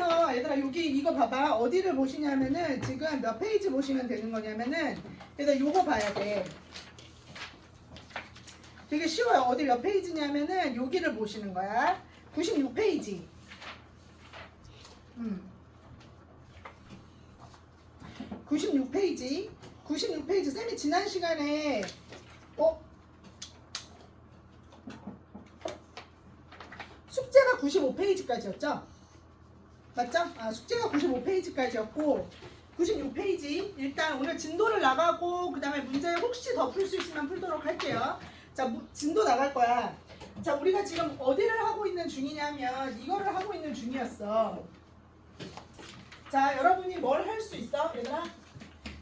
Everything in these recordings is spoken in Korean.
그래서 얘들아 여기 이거 봐봐. 어디를 보시냐면은 지금 몇 페이지 보시면 되는 거냐면은 얘들아 요거 봐야 돼. 되게 쉬워요. 어디 몇 페이지냐면은 여기를 보시는 거야. 96페이지. 96페이지. 96페이지. 쌤이 지난 시간에 숙제가 95페이지까지였죠? 맞죠? 숙제가 95페이지까지였고 96페이지 일단 오늘 진도를 나가고 그 다음에 문제 혹시 더 풀 수 있으면 풀도록 할게요. 자, 진도 나갈 거야. 자, 우리가 지금 어디를 하고 있는 중이냐면 이거를 하고 있는 중이었어. 자, 여러분이 뭘 할 수 있어? 얘들아?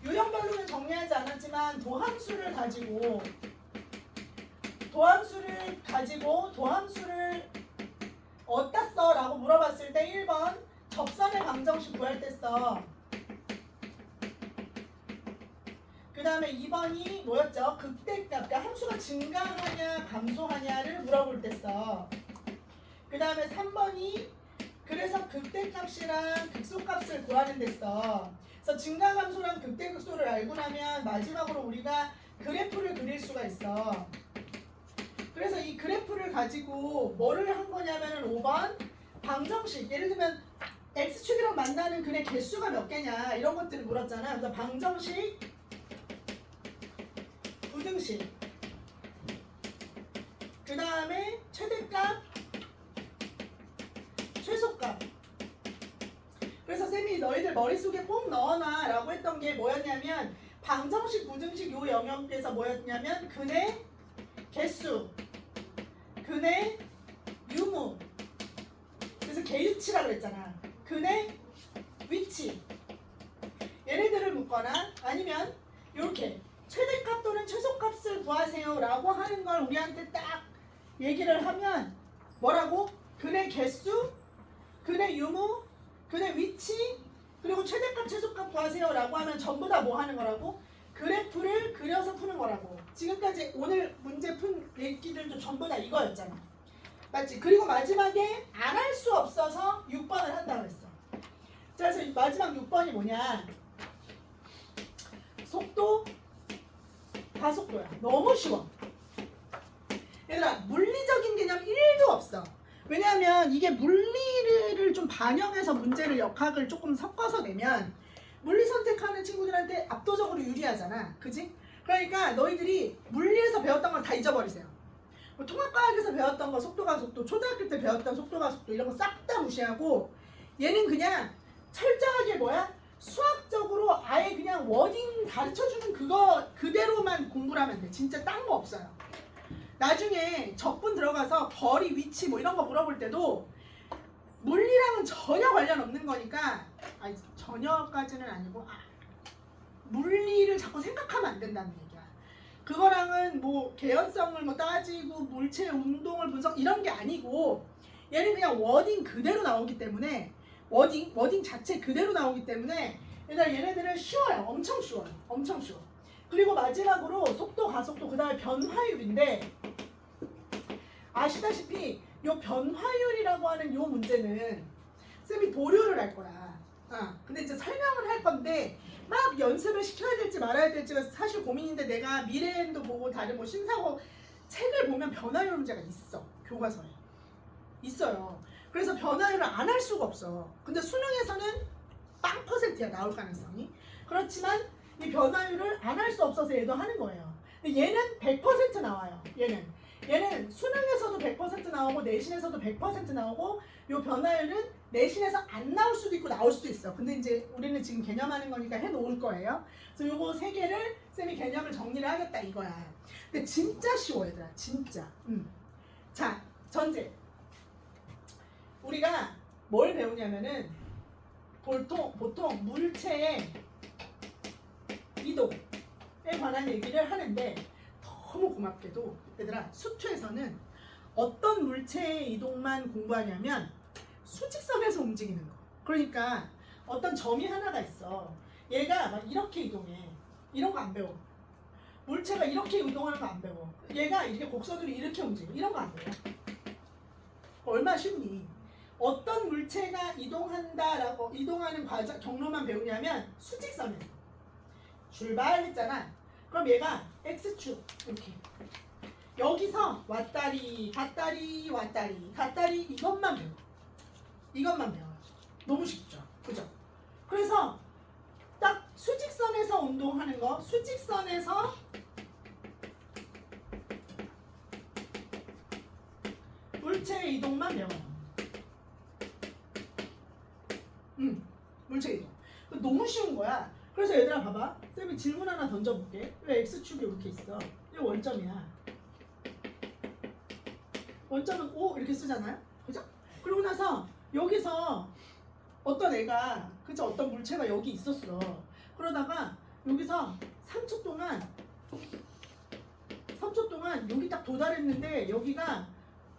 유형별로는 정리하지 않았지만 도함수를 가지고 도함수를 어디다 써? 라고 물어봤을 때 1번 접선의 방정식 구할 때 써. 그 다음에 2번이 뭐였죠? 극대값, 그러니까 함수가 증가하냐 감소하냐를 물어볼 때 써. 그 다음에 3번이 그래서 극대값이랑 극소값을 구하는 데 써. 그래서 증가 감소랑 극대 극소를 알고 나면 마지막으로 우리가 그래프를 그릴 수가 있어. 그래서 이 그래프를 가지고 뭐를 한 거냐면은 5번 방정식. 예를 들면 x축이랑 만나는 근의 개수가 몇 개냐 이런 것들을 물었잖아. 그래서 방정식, 부등식, 그 다음에 최대값, 최소값. 그래서 쌤이 너희들 머릿속에 꼭 넣어놔 라고 했던 게 뭐였냐면 방정식, 부등식 요 영역에서 뭐였냐면 근의 개수, 근의 유무, 그래서 개유치라고 그랬잖아. 근의 위치, 얘네들을 묻거나 아니면 이렇게 최대값 또는 최소값을 구하세요 라고 하는 걸 우리한테 딱 얘기를 하면 뭐라고? 근의 개수, 근의 유무, 근의 위치, 그리고 최대값, 최소값 구하세요 라고 하면 전부 다 뭐 하는 거라고? 그래프를 그려서 푸는 거라고. 지금까지 오늘 문제 푼 얘기들도 전부 다 이거였잖아. 맞지? 그리고 마지막에 안 할 수 없어서 6번을 한다고 했어. 자, 그래서 마지막 6번이 뭐냐? 속도, 가속도야. 너무 쉬워. 얘들아, 물리적인 개념 1도 없어. 왜냐하면 이게 물리를 좀 반영해서 문제를 역학을 조금 섞어서 내면 물리 선택하는 친구들한테 압도적으로 유리하잖아. 그지? 그러니까 너희들이 물리에서 배웠던 걸 다 잊어버리세요. 뭐 통합과학에서 배웠던 거 속도가 속도, 초등학교 때 배웠던 속도가 속도 이런 거 싹 다 무시하고 얘는 그냥 철저하게 뭐야? 수학적으로 아예 그냥 워딩 가르쳐주는 그거 그대로만 공부를 하면 돼. 진짜 딴 거 없어요. 나중에 적분 들어가서 거리, 위치 뭐 이런 거 물어볼 때도 물리랑은 전혀 관련 없는 거니까 아니 전혀까지는 아니고 물리를 자꾸 생각하면 안 된다는 얘기야. 그거랑은 뭐 개연성을 뭐 따지고 물체 운동을 분석 이런 게 아니고 얘는 그냥 워딩 그대로 나오기 때문에 워딩 자체 그대로 나오기 때문에 일단 얘네들은 쉬워요. 엄청 쉬워요. 엄청 쉬워. 그리고 마지막으로 속도, 가속도, 그 다음에 변화율인데 아시다시피 요 변화율이라고 하는 요 문제는 쌤이 보류를 할 거야. 근데 이제 설명을 할 건데 막 연습을 시켜야 될지 말아야 될지가 사실 고민인데 내가 미래엔도 보고 다른 뭐 신사고 책을 보면 변화율 문제가 있어. 교과서에. 있어요. 그래서 변화율을 안 할 수가 없어. 근데 수능에서는 빵 퍼센트야 나올 가능성이. 그렇지만 이 변화율을 안 할 수 없어서 얘도 하는 거예요. 근데 얘는 100% 나와요. 얘는 수능에서도 100% 나오고 내신에서도 100% 나오고 요 변화율은 내신에서 안 나올 수도 있고 나올 수도 있어. 근데 이제 우리는 지금 개념하는 거니까 해놓을 거예요. 그래서 요거 세 개를 쌤이 개념을 정리를 하겠다 이거야. 근데 진짜 쉬워 얘들아. 진짜. 자, 전제. 우리가 뭘 배우냐면은 보통 물체의 이동에 관한 얘기를 하는데 너무 고맙게도 얘들아 수투에서는 어떤 물체의 이동만 공부하냐면 수직선에서 움직이는 거. 그러니까 어떤 점이 하나가 있어. 얘가 막 이렇게 이동해. 이런 거 안 배워. 물체가 이렇게 이동하는 거 안 배워. 얘가 이렇게 곡선으로 이렇게 움직여. 이런 거 안 배워. 얼마나 쉽니? 어떤 물체가 이동한다라고 이동하는 과정 경로만 배우냐면 수직선에서 출발했잖아. 그럼 얘가 x축 이렇게 여기서 왔다리 갔다리 왔다리 갔다리 이것만 배워. 이것만 배워요. 너무 쉽죠, 그죠? 그래서 딱 수직선에서 운동하는 거, 수직선에서 물체의 이동만 배워요. 물체 이동. 너무 쉬운 거야. 그래서 얘들아 봐봐. 쌤이 질문 하나 던져볼게. 왜 x축이 이렇게 있어? 이거 원점이야. 원점은 O 이렇게 쓰잖아요. 그죠? 그러고 나서 여기서 어떤 애가 그죠? 어떤 물체가 여기 있었어. 그러다가 여기서 3초 동안 여기 딱 도달했는데 여기가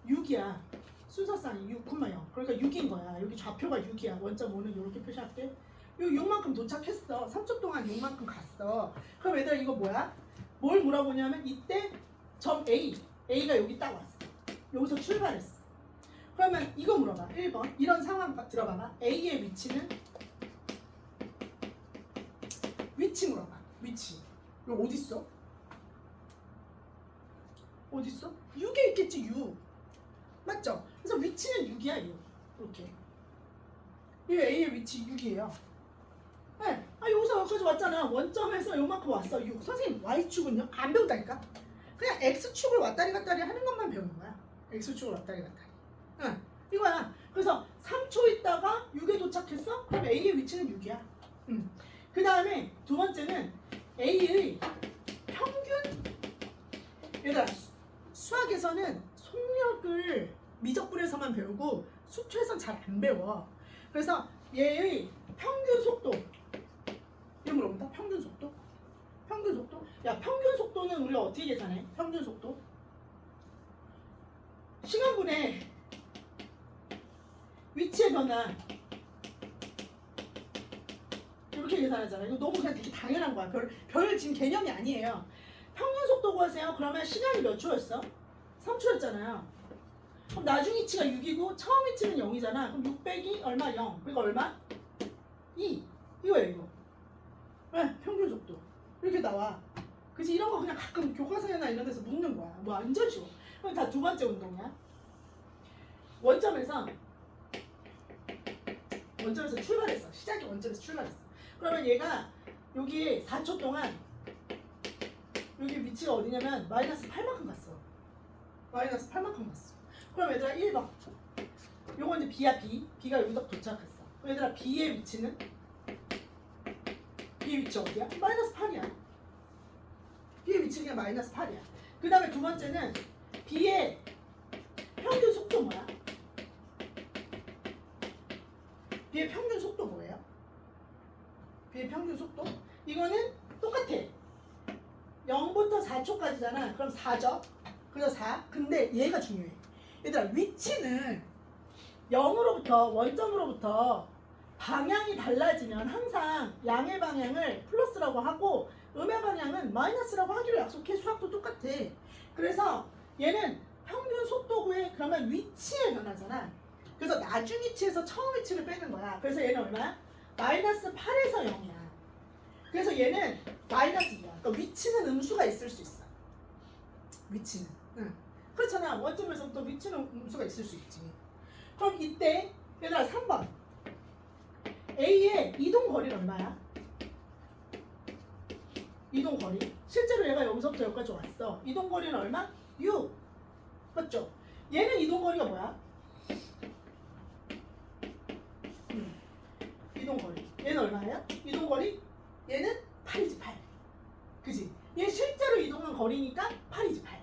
6이야. 순서상이 6, 0. 그러니까 6인 거야. 여기 좌표가 6이야. 원점 5는 이렇게 표시할게. 여기 6만큼 도착했어. 3초 동안 6만큼 갔어. 그럼 얘들아 이거 뭐야? 뭘 물어보냐면 이때 점 A가 여기 딱 왔어. 여기서 출발했어. 그러면 이거 물어봐. 1번. 이런 상황 들어봐봐. A의 위치는? 위치 물어봐. 위치. 이거 어딨어? 어딨어? 6에 있겠지, 6. 맞죠? 그래서 위치는 6이야, 6. 이렇게. 이 A의 위치 6이에요. 네. 여기서 여기까지 왔잖아. 원점에서 요만큼 왔어. 6. 선생님, Y축은요? 안 배운다니까? 그냥 X축을 왔다리 갔다리 하는 것만 배우는 거야. X축을 왔다리 갔다리. 응. 이거야. 그래서 3초 있다가 6에 도착했어? 그럼 A의 위치는 6이야. 그 다음에 두 번째는 A의 평균. 얘들아, 수학에서는 속력을 미적분에서만 배우고 수초에선 잘 안 배워. 그래서 얘의 평균 속도. 이거 물어본다. 평균 속도. 평균 속도. 야, 평균 속도는 우리가 어떻게 계산해? 평균 속도. 시간분의 위치의 변화. 이렇게 계산하잖아. 이거 너무 그냥 되게 당연한 거야. 별 지금 개념이 아니에요. 평균 속도 구하세요. 그러면 시간이 몇 초였어? 3초였잖아요. 그럼 나중 위치가 6이고 처음 위치는 0이잖아. 그럼 6 빼기 얼마? 0. 그러니까 얼마? 2. 이거예요, 이거. 네, 평균 속도. 이렇게 나와. 그치? 이런 거 그냥 가끔 교과서나 이런 데서 묻는 거야. 뭐 완전 쉬워. 그럼 다 두 번째 운동이야. 원점에서 출발했어. 시작이 원점에서 출발했어. 그러면 얘가 여기 4초 동안 여기 위치가 어디냐면 마이너스 8만큼 갔어. 마이너스 8만큼 갔어. 그럼 얘들아 1번. 요거 이제 B야, B. B가 여기다 도착했어. 얘들아 B의 위치는? B의 위치 어디야? 마이너스 8이야. B의 위치는 그냥 마이너스 8이야. 그 다음에 두 번째는 B의 평균 속도 뭐야? B의 평균 속도 뭐예요? B의 평균 속도? 이거는 똑같아. 0부터 4초까지잖아. 그럼 4죠. 그래서 4. 근데 얘가 중요해. 얘들아 위치는 0으로부터 원점으로부터 방향이 달라지면 항상 양의 방향을 플러스라고 하고 음의 방향은 마이너스라고 하기로 약속해. 수학도 똑같아. 그래서 얘는 평균 속도 구해. 그러면 위치의 변화잖아. 그래서 나중 위치에서 처음 위치를 빼는 거야. 그래서 얘는 얼마야? 마이너스 8에서 0이야. 그래서 얘는 마이너스 2야. 그러니까 위치는 음수가 있을 수 있어. 위치는. 응. 그렇잖아. 원점에서부터 위치는 음수가 있을 수 있지. 그럼 이때 얘들아 3번. A의 이동 거리는 얼마야? 이동 거리. 실제로 얘가 여기서부터 여기까지 왔어. 이동 거리는 얼마? 6. 맞죠? 얘는 이동 거리가 뭐야? 이동 거리. 얘는 얼마야? 이동 거리? 얘는 8이지 8. 그지? 얘 실제로 이동한 거리니까 8이지 8.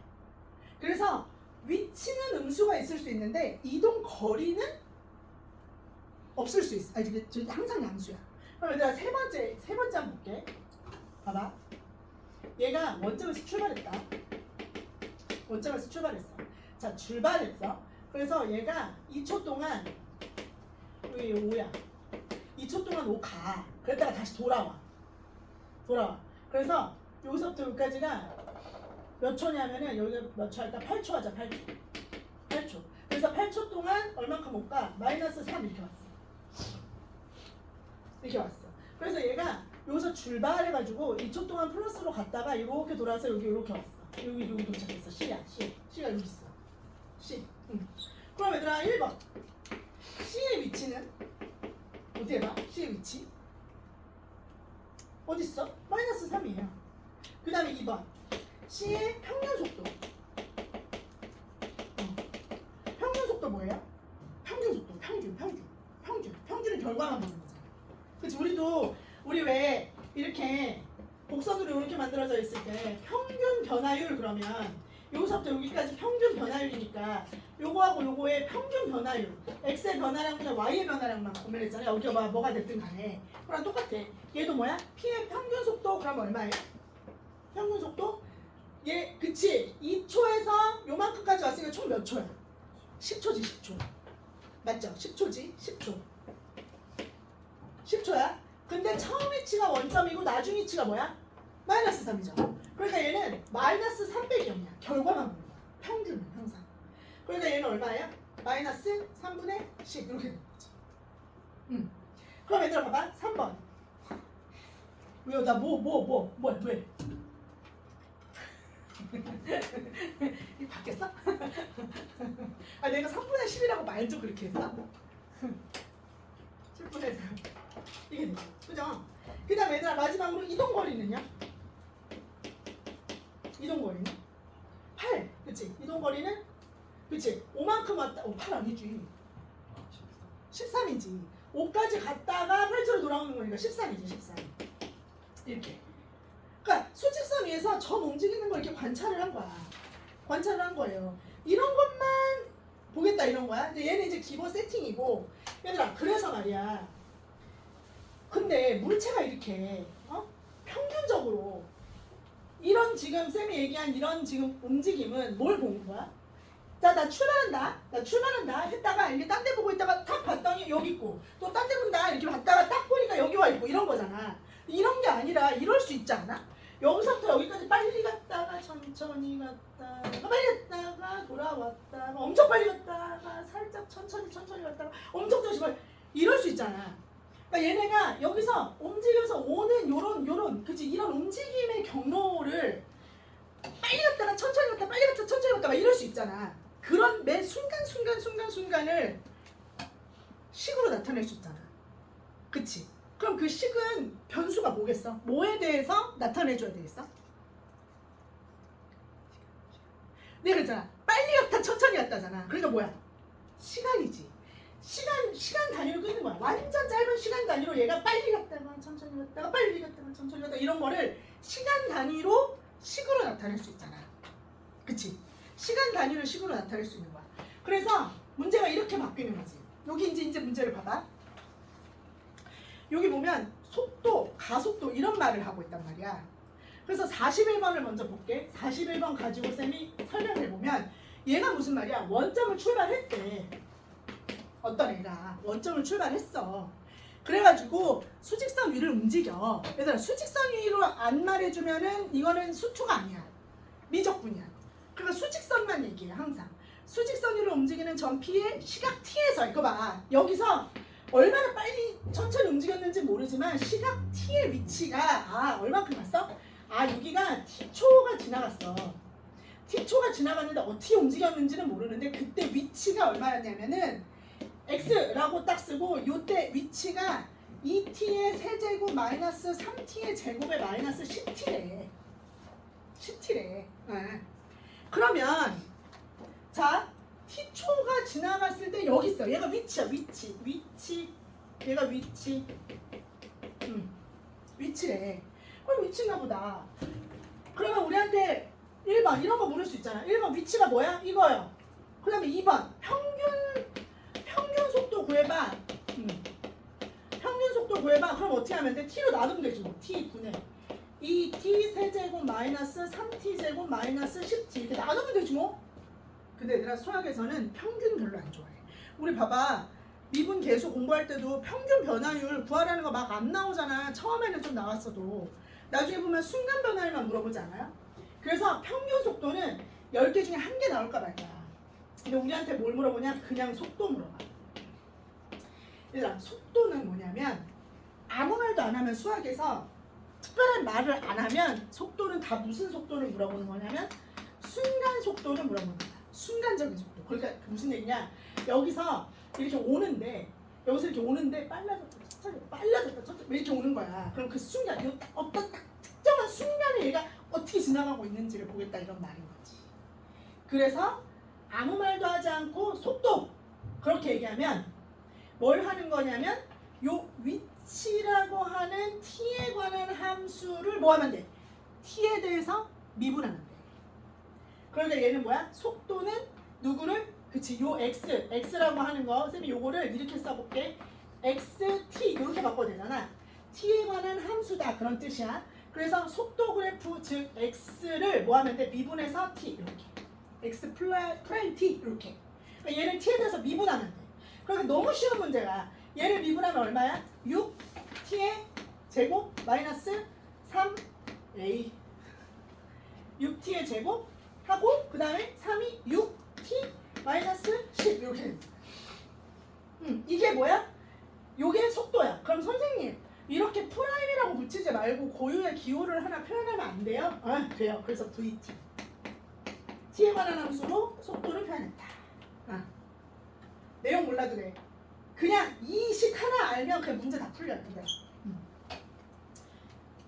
그래서 위치는 음수가 있을 수 있는데 이동 거리는 없을 수 있어. 아니 저기 항상 양수야. 그럼 얘들아 세 번째 한번 볼게. 봐봐. 얘가 원점에서 출발했다. 원점에서 출발했어. 자 출발했어. 그래서 얘가 2초 동안 여기 5야. 2초 동안 5 가. 그랬다가 다시 돌아와. 그래서 여기서부터 여기까지가 몇 초냐면은 여기가 몇 초 할까? 8초 하자. 8초. 그래서 8초 동안 얼만큼 올까? 마이너스 3 이렇게 왔어. 이렇게 왔어. 그래서 얘가 여기서 출발해가지고 2초 동안 플러스로 갔다가 이렇게 돌아서 여기 이렇게 왔어. 여기 도착했어. C야. C가 여기 있어. C. 그럼 얘들아 1번. C의 위치는 어디 해봐? C의 위치 어디 있어? 마이너스 3이에요. 그 다음에 2번. C의 평균 속도. 평균 속도 뭐예요? 평균 속도. 평균은 결과만 보는 거잖아. 그치? 우리 왜 이렇게 곡선으로 이렇게 만들어져 있을 때 평균 변화율 그러면 여기서부터 여기까지 평균 변화율이니까 요거하고 요거의 평균 변화율 x의 변화량보다 y의 변화량만 구매했잖아요. 여기가 뭐가 됐든 간에 그랑 똑같아. 얘도 뭐야? p의 평균 속도 그럼 얼마예요? 평균 속도? 얘 그치? 2초에서 요만큼까지 왔으니까 총 몇 초야? 10초지 10초. 맞죠? 10초지 10초. 10초야. 근데 처음 위치가 원점이고 나중 위치가 뭐야? 마이너스 3이죠. 그러니까 얘는 마이너스 300이 0이야. 결과만 보는 거야. 평균은 항상. 그러니까 얘는 얼마예요? 마이너스 3분의 10 이렇게 되는 거지. 그럼 얘들아 봐봐. 3번. 왜요? 나 뭐야 왜? 이거 바뀌었어? 아 내가 3분의 10이라고 말도 그렇게 했어? 10분의 3 이게 되죠. 그죠? 그 다음에 얘들아 마지막으로 이동거리는요? 이동거리는? 8 그치? 이동거리는? 그치? 5만큼 왔다 8 아니지 13이지 5까지 갔다가 8초로 돌아오는 거니까 13이지 13 이렇게. 그러니까 수직선 위에서 점 움직이는 걸 이렇게 관찰을 한 거야. 관찰을 한 거예요. 이런 것만 보겠다 이런 거야. 근데 얘는 이제 기본 세팅이고 얘들아 그래서 말이야. 근데 물체가 이렇게 평균적으로 이런 지금 쌤이 얘기한 이런 지금 움직임은 뭘 본 거야? 자, 나 출발한다 했다가 이렇게 딴 데 보고 있다가 탁 봤더니 여기 있고 또 딴 데 본다 이렇게 봤다가 딱 보니까 여기 와 있고 이런 거잖아. 이런 게 아니라 이럴 수 있지 않아? 여기서부터 여기까지 빨리 갔다가 천천히 갔다가 빨리 갔다가 돌아왔다가 엄청 빨리 갔다가 살짝 천천히 갔다가 엄청 조심하게 이럴 수 있잖아. 그러니까 얘네가 여기서 움직여서 오는 요런 그치 이런 움직임의 경로를 빨리 갔다가 천천히 갔다가 빨리 갔다가 천천히 갔다가 이럴 수 있잖아. 그런 매 순간순간을 식으로 나타낼 수 있잖아. 그치? 그럼 그 식은 변수가 뭐겠어? 뭐에 대해서 나타내줘야 되겠어? 내가 그랬잖아. 빨리 갔다 천천히 갔다잖아. 그러니까 뭐야? 시간이지. 시간 단위로 끊는 거야. 완전 짧은 시간 단위로 얘가 빨리 갔다가 천천히 갔다가 빨리 갔다가 천천히 갔다가 이런 거를 시간 단위로 식으로 나타낼 수 있잖아. 그치? 시간 단위로 식으로 나타낼 수 있는 거야. 그래서 문제가 이렇게 바뀌는 거지. 여기 이제 문제를 봐봐. 여기 보면 속도, 가속도 이런 말을 하고 있단 말이야. 그래서 41번을 먼저 볼게. 41번 가지고 쌤이 설명을 해보면 얘가 무슨 말이야? 원점을 출발했대. 어떤 애가 원점을 출발했어. 그래가지고 수직선 위를 움직여. 얘들아 수직선 위로 안 말해주면은 이거는 수투가 아니야. 미적분이야. 그러니까 수직선만 얘기해 항상. 수직선 위로 움직이는 점 P의 시각 T에서 이거 봐. 여기서 얼마나 빨리 천천히 움직였는지 모르지만 시각 T의 위치가 얼마큼 갔어? 여기가 T초가 지나갔어. T초가 지나갔는데 어떻게 움직였는지는 모르는데 그때 위치가 얼마였냐면은 X라고 딱 쓰고 요때 위치가 2T의 세제곱 마이너스 3T의 제곱의 마이너스 10T래. 10T래. 그러면 자 T초가 지나갔을 때 여기 있어. 얘가 위치야. 위치. 얘가 위치. 위치래. 그럼 위치인가 보다. 그러면 우리한테 1번 이런 거 물을 수 있잖아. 1번 위치가 뭐야? 이거요. 그 다음에 2번 평균 속도 구해봐. 평균 속도 구해봐. 그럼 어떻게 하면 돼? T로 나누면 되지 뭐. T분의 2T 세제곱 마이너스 3T 제곱 마이너스 10T 이렇게 나누면 되지 뭐. 근데 얘들아 수학에서는 평균 별로 안 좋아해. 우리 봐봐. 미분 계수 공부할 때도 평균 변화율 구하라는 거 막 안 나오잖아. 처음에는 좀 나왔어도 나중에 보면 순간 변화율만 물어보지 않아요? 그래서 평균 속도는 10개 중에 1개 나올까 말까. 근데 우리한테 뭘 물어보냐? 그냥 속도 물어봐. 얘들아, 속도는 뭐냐면 아무 말도 안 하면 수학에서 특별한 말을 안 하면 속도는 다 무슨 속도를 물어보는 거냐면 순간 속도를 물어보는 거야. 순간적인 속도. 그러니까 무슨 얘기냐? 여기서 이렇게 오는데 여기서 이렇게 오는데 빨라졌다 천천히 빨라졌다 천천히 이렇게 오는 거야. 그럼 그 순간 어떤 딱 특정한 순간에 얘가 어떻게 지나가고 있는지를 보겠다 이런 말인 거지. 그래서 아무 말도 하지 않고 속도 그렇게 얘기하면 뭘 하는 거냐면 요 위치라고 하는 t에 관한 함수를 뭐 하면 돼? t에 대해서 미분하면 돼. 그러니까 얘는 뭐야? 속도는 누구를? 그치, 요 x라고 하는 거 쌤이 요거를 이렇게 써볼게. xt 이렇게 바꿔도 되잖아. t에 관한 함수다 그런 뜻이야. 그래서 속도 그래프 즉 x를 뭐 하면 돼? 미분해서 t 이렇게 x 프라임 t 이렇게. 그러니까 얘를 t에 대해서 미분하면 돼. 그러니까 너무 쉬운 문제가 얘를 미분하면 얼마야? 6t의 제곱 마이너스 3a 6t의 제곱 하고 그 다음에 3이 6t 마이너스 10 이렇게. 이게 뭐야? 요게 속도야. 그럼 선생님 이렇게 프라임이라고 붙이지 말고 고유의 기호를 하나 표현하면 안 돼요? 아, 돼요. 그래서 vt t에 관한 함수로 속도를 표현했다. 내용 몰라도 돼. 그냥 이 식 하나 알면 그 문제 다 풀려.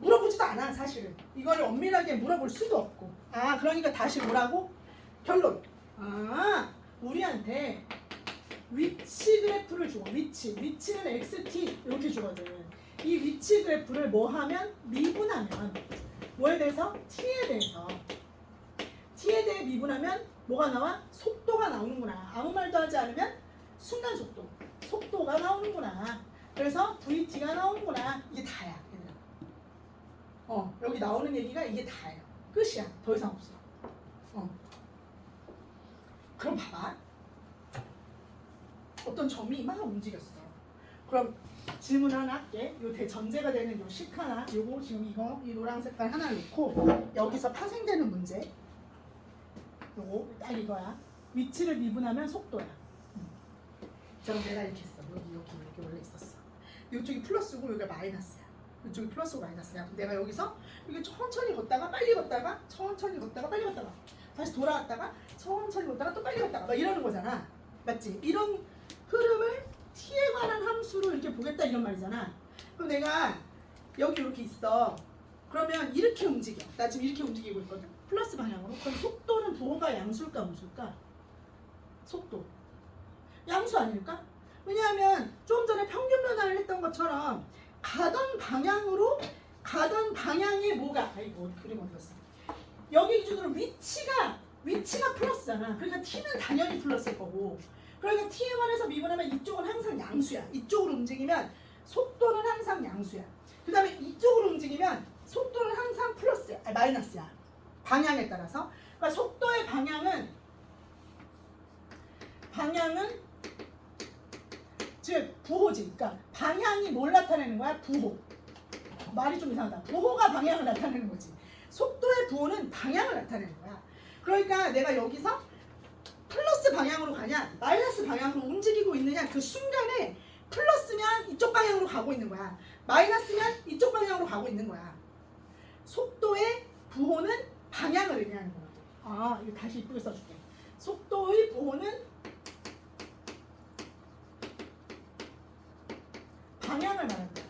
물어보지도 않아 사실은. 이거를 엄밀하게 물어볼 수도 없고. 그러니까 다시 뭐라고? 결론. 우리한테 위치 그래프를 줘. 위치는 xt 이렇게 주거든. 이 위치 그래프를 뭐 하면? 미분하면 뭐에 대해서? t에 대해 미분하면 뭐가 나와? 속도가 나오는구나. 아무 말도 하지 않으면 순간 속도가 나오는구나. 그래서 vt가 나오는구나. 이게 다야. 여기 나오는 얘기가 이게 다예요. 끝이야. 더 이상 없어. 그럼 봐봐. 어떤 점이 막 움직였어. 그럼 질문 하나 할게. 요 대전제가 되는 요 식 하나, 요거 지금 이거 이 노란 색깔 하나 놓고 여기서 파생되는 문제. 요거 딱 이거야. 위치를 미분하면 속도야. 그럼 내가 이렇게 했어. 여기 원래 있었어. 이쪽이 플러스고 여기가 마이너스야. 이쪽이 플러스고 마이너스야. 그럼 내가 여기서 이게 천천히 걷다가 빨리 걷다가 천천히 걷다가 빨리 걷다가 다시 돌아왔다가 천천히 걷다가 또 빨리 걷다가 막 이러는 거잖아. 맞지? 이런 흐름을 t에 관한 함수로 이렇게 보겠다 이런 말이잖아. 그럼 내가 여기 이렇게 있어. 그러면 이렇게 움직여. 나 지금 이렇게 움직이고 있거든. 플러스 방향으로. 그럼 속도는 부호가 양수일까 음수일까? 속도. 양수 아닐까? 왜냐하면 좀 전에 평균 변화를 했던 것처럼 가던 방향에 뭐가 아이고 그림 어디 갔어? 여기 기준으로 위치가 플러스잖아. 그러니까 t는 당연히 플러스일 거고. 그러니까 t에 관해서 미분하면 이쪽은 항상 양수야. 이쪽으로 움직이면 속도는 항상 양수야. 그 다음에 이쪽으로 움직이면 속도는 항상 플러스야. 마이너스야. 방향에 따라서. 그러니까 속도의 방향은 즉 부호지. 그러니까 방향이 뭘 나타내는 거야? 부호. 말이 좀 이상하다. 부호가 방향을 나타내는 거지. 속도의 부호는 방향을 나타내는 거야. 그러니까 내가 여기서 플러스 방향으로 가냐 마이너스 방향으로 움직이고 있느냐 그 순간에 플러스면 이쪽 방향으로 가고 있는 거야. 마이너스면 이쪽 방향으로 가고 있는 거야. 속도의 부호는 방향을 의미하는 거야. 이거 다시 이쁘게 써줄게. 속도의 부호는 방향을 말한다.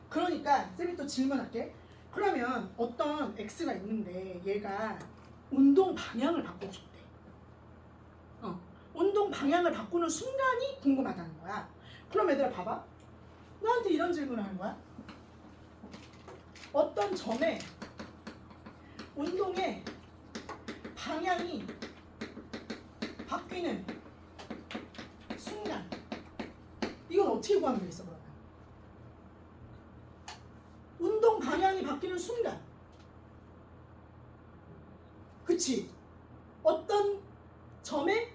그러니까 쌤이 또 질문할게. 그러면 어떤 x가 있는데 얘가 운동 방향을 바꾸고 싶대. 운동 방향을 바꾸는 순간이 궁금하다는 거야. 그럼 얘들아 봐봐. 너한테 이런 질문을 하는 거야. 어떤 점에 운동의 방향이 바뀌는 순간 이건 어떻게 구하면 되겠어 그러면? 운동 방향이 바뀌는 순간 그치? 어떤 점에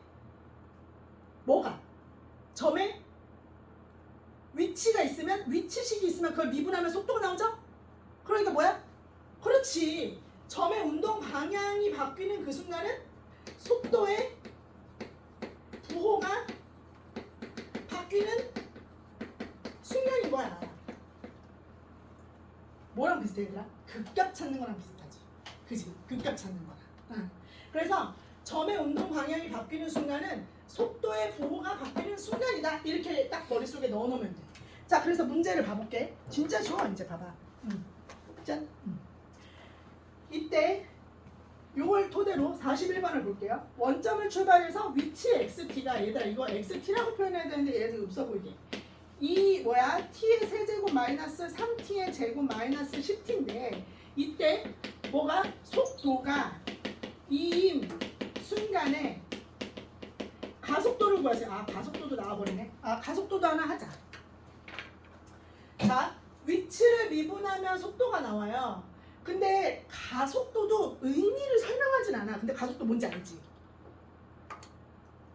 점에 위치가 있으면 위치식이 있으면 그걸 미분하면 속도가 나오죠? 그러니까 뭐야? 그렇지. 점의 운동 방향이 바뀌는 그 순간은 속도의 비슷해 얘들아? 극값 찾는 거랑 비슷하지. 그지? 극값 찾는 거랑. 응. 그래서 점의 운동 방향이 바뀌는 순간은 속도의 부호가 바뀌는 순간이다. 이렇게 딱 머릿속에 넣어놓으면 돼. 자, 그래서 문제를 봐볼게. 진짜 쉬워. 이제 봐봐. 짠. 이때 요걸 토대로 41번을 볼게요. 원점을 출발해서 위치 xt가 얘들아 이거 xt라고 표현해야 되는데 얘들 없어 보이게. 이 뭐야? t의 세제곱 마이너스 3t의 제곱 마이너스 10t인데 이때 뭐가 속도가 이임 순간에 가속도를 구하세요. 아 가속도도 나와버리네. 아 가속도도 하나 하자. 자 위치를 미분하면 속도가 나와요. 근데 가속도도 의미를 설명하진 않아. 근데 가속도 뭔지 알지?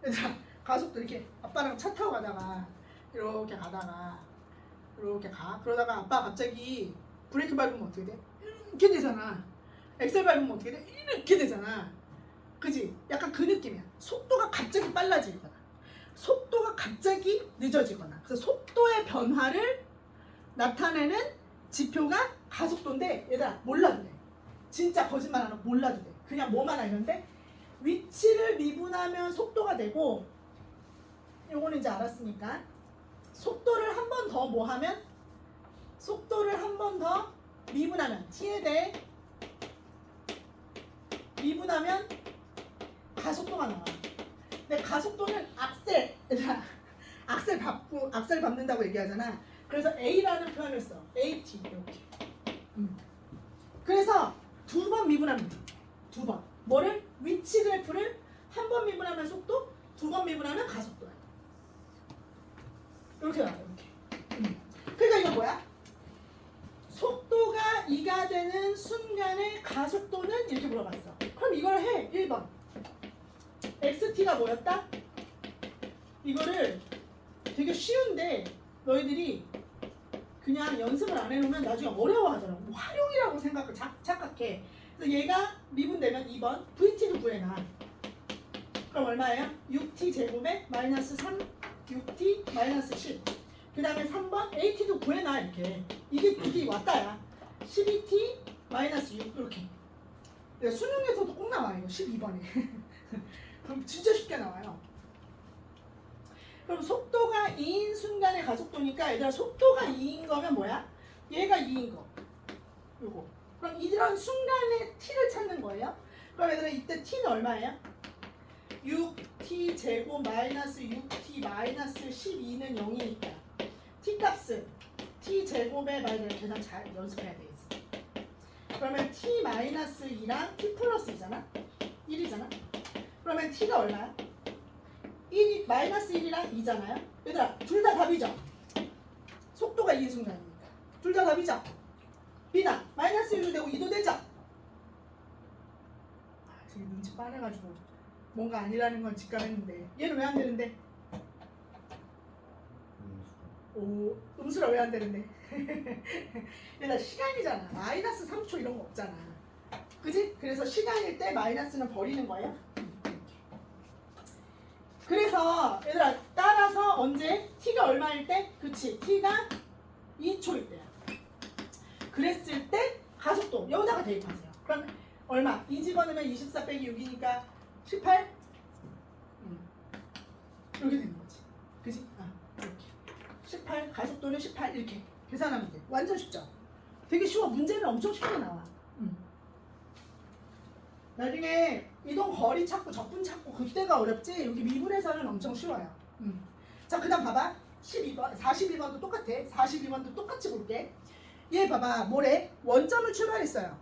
얘들아 가속도 이렇게 아빠랑 차 타고 가다가 이렇게 가다가 이렇게 가. 그러다가 아빠 갑자기 브레이크 밟으면 어떻게 돼? 이렇게 되잖아. 엑셀 밟으면 어떻게 돼? 이렇게 되잖아. 그지? 약간 그 느낌이야. 속도가 갑자기 빨라지거나 속도가 갑자기 늦어지거나 그래서 속도의 변화를 나타내는 지표가 가속도인데 얘들아 몰라도 돼. 진짜 거짓말 안 하고 몰라도 돼. 그냥 뭐만 알는데 위치를 미분하면 속도가 되고 요거는 이제 알았으니까 속도를 한 번 더 뭐 하면 속도를 한 번 더 미분하면 t에 대해 미분하면 가속도가 나와. 근데 가속도는 악셀 얘들아 악셀 밟는다고 얘기하잖아. 그래서 A라는 표현을 써. AT 이렇게. 그래서 두 번 미분하면 돼. 두 번. 뭐를? 위치 그래프를 한 번 미분하면 속도, 두 번 미분하면 가속도야. 이렇게 나와. 이렇게. 그러니까 이건 뭐야? 속도가 2가 되는 순간의 가속도는 이렇게 물어봤어. 그럼 이걸 해. 1번. XT가 뭐였다? 이거를 되게 쉬운데 너희들이 그냥 연습을 안 해놓으면 나중에 어려워하더라고. 뭐 활용이라고 착각해. 그래서 얘가 미분되면 2번 VT도 구해놔. 그럼 얼마예요? 6t 제곱에 마이너스 3 6t 마이너스 10. 그 다음에 3번 AT도 구해놔. 이게 왔다야. 12t 마이너스 6 이렇게. 수능에서도 꼭 나와 이거 12번에. 그럼 진짜 쉽게 나와요. 그럼 속도가 2인 순간의 가속도니까 얘들아 속도가 2인 거면 뭐야? 얘가 2인 거. 요거. 그럼 이런 순간에 t를 찾는 거예요. 그럼 얘들아 이때 t는 얼마예요? 6t 제곱 마이너스 6t 마이너스 12는 0이니까 t 값은 t 제곱의 말을 계산 잘 연습해야 되겠어. 그러면 t 마이너스 2랑 t 플러스 2잖아? 1이잖아? 그러면 t가 얼마야? 1이 마이너스 1이랑 2잖아요. 얘들아 둘 다 답이죠. 속도가 2인 순간이니까 둘 다 답이죠. B나 마이너스 1도 되고 2도 되죠. 지금 눈치 빠내가지고 뭔가 아니라는 건 직감했는데 얘는 왜 안 되는데? 오 음수라 왜 안 되는데? 얘들아 시간이잖아. 마이너스 3초 이런 거 없잖아. 그지? 그래서 시간일 때 마이너스는 버리는 거예요. 그래서 얘들아 따라서 언제? t가 얼마일 때? 그치 t가 2초일 때야. 그랬을 때 가속도 여기다가 대입하세요. 그럼 얼마? 2 집어넣으면 24 빼기 6이니까 18? 이렇게 되는 거지. 그치? 이렇게 18 가속도는 18 이렇게 계산하면 돼. 완전 쉽죠? 되게 쉬워. 문제는 엄청 쉽게 나와. 나중에 이동 거리 찾고 적분 찾고 그때가 어렵지 여기 미분에서는 엄청 쉬워요. 자 그다음 봐봐 12번 42번도 똑같아. 42번도 똑같이 볼게. 얘 봐봐 뭐래? 원점을 출발했어요.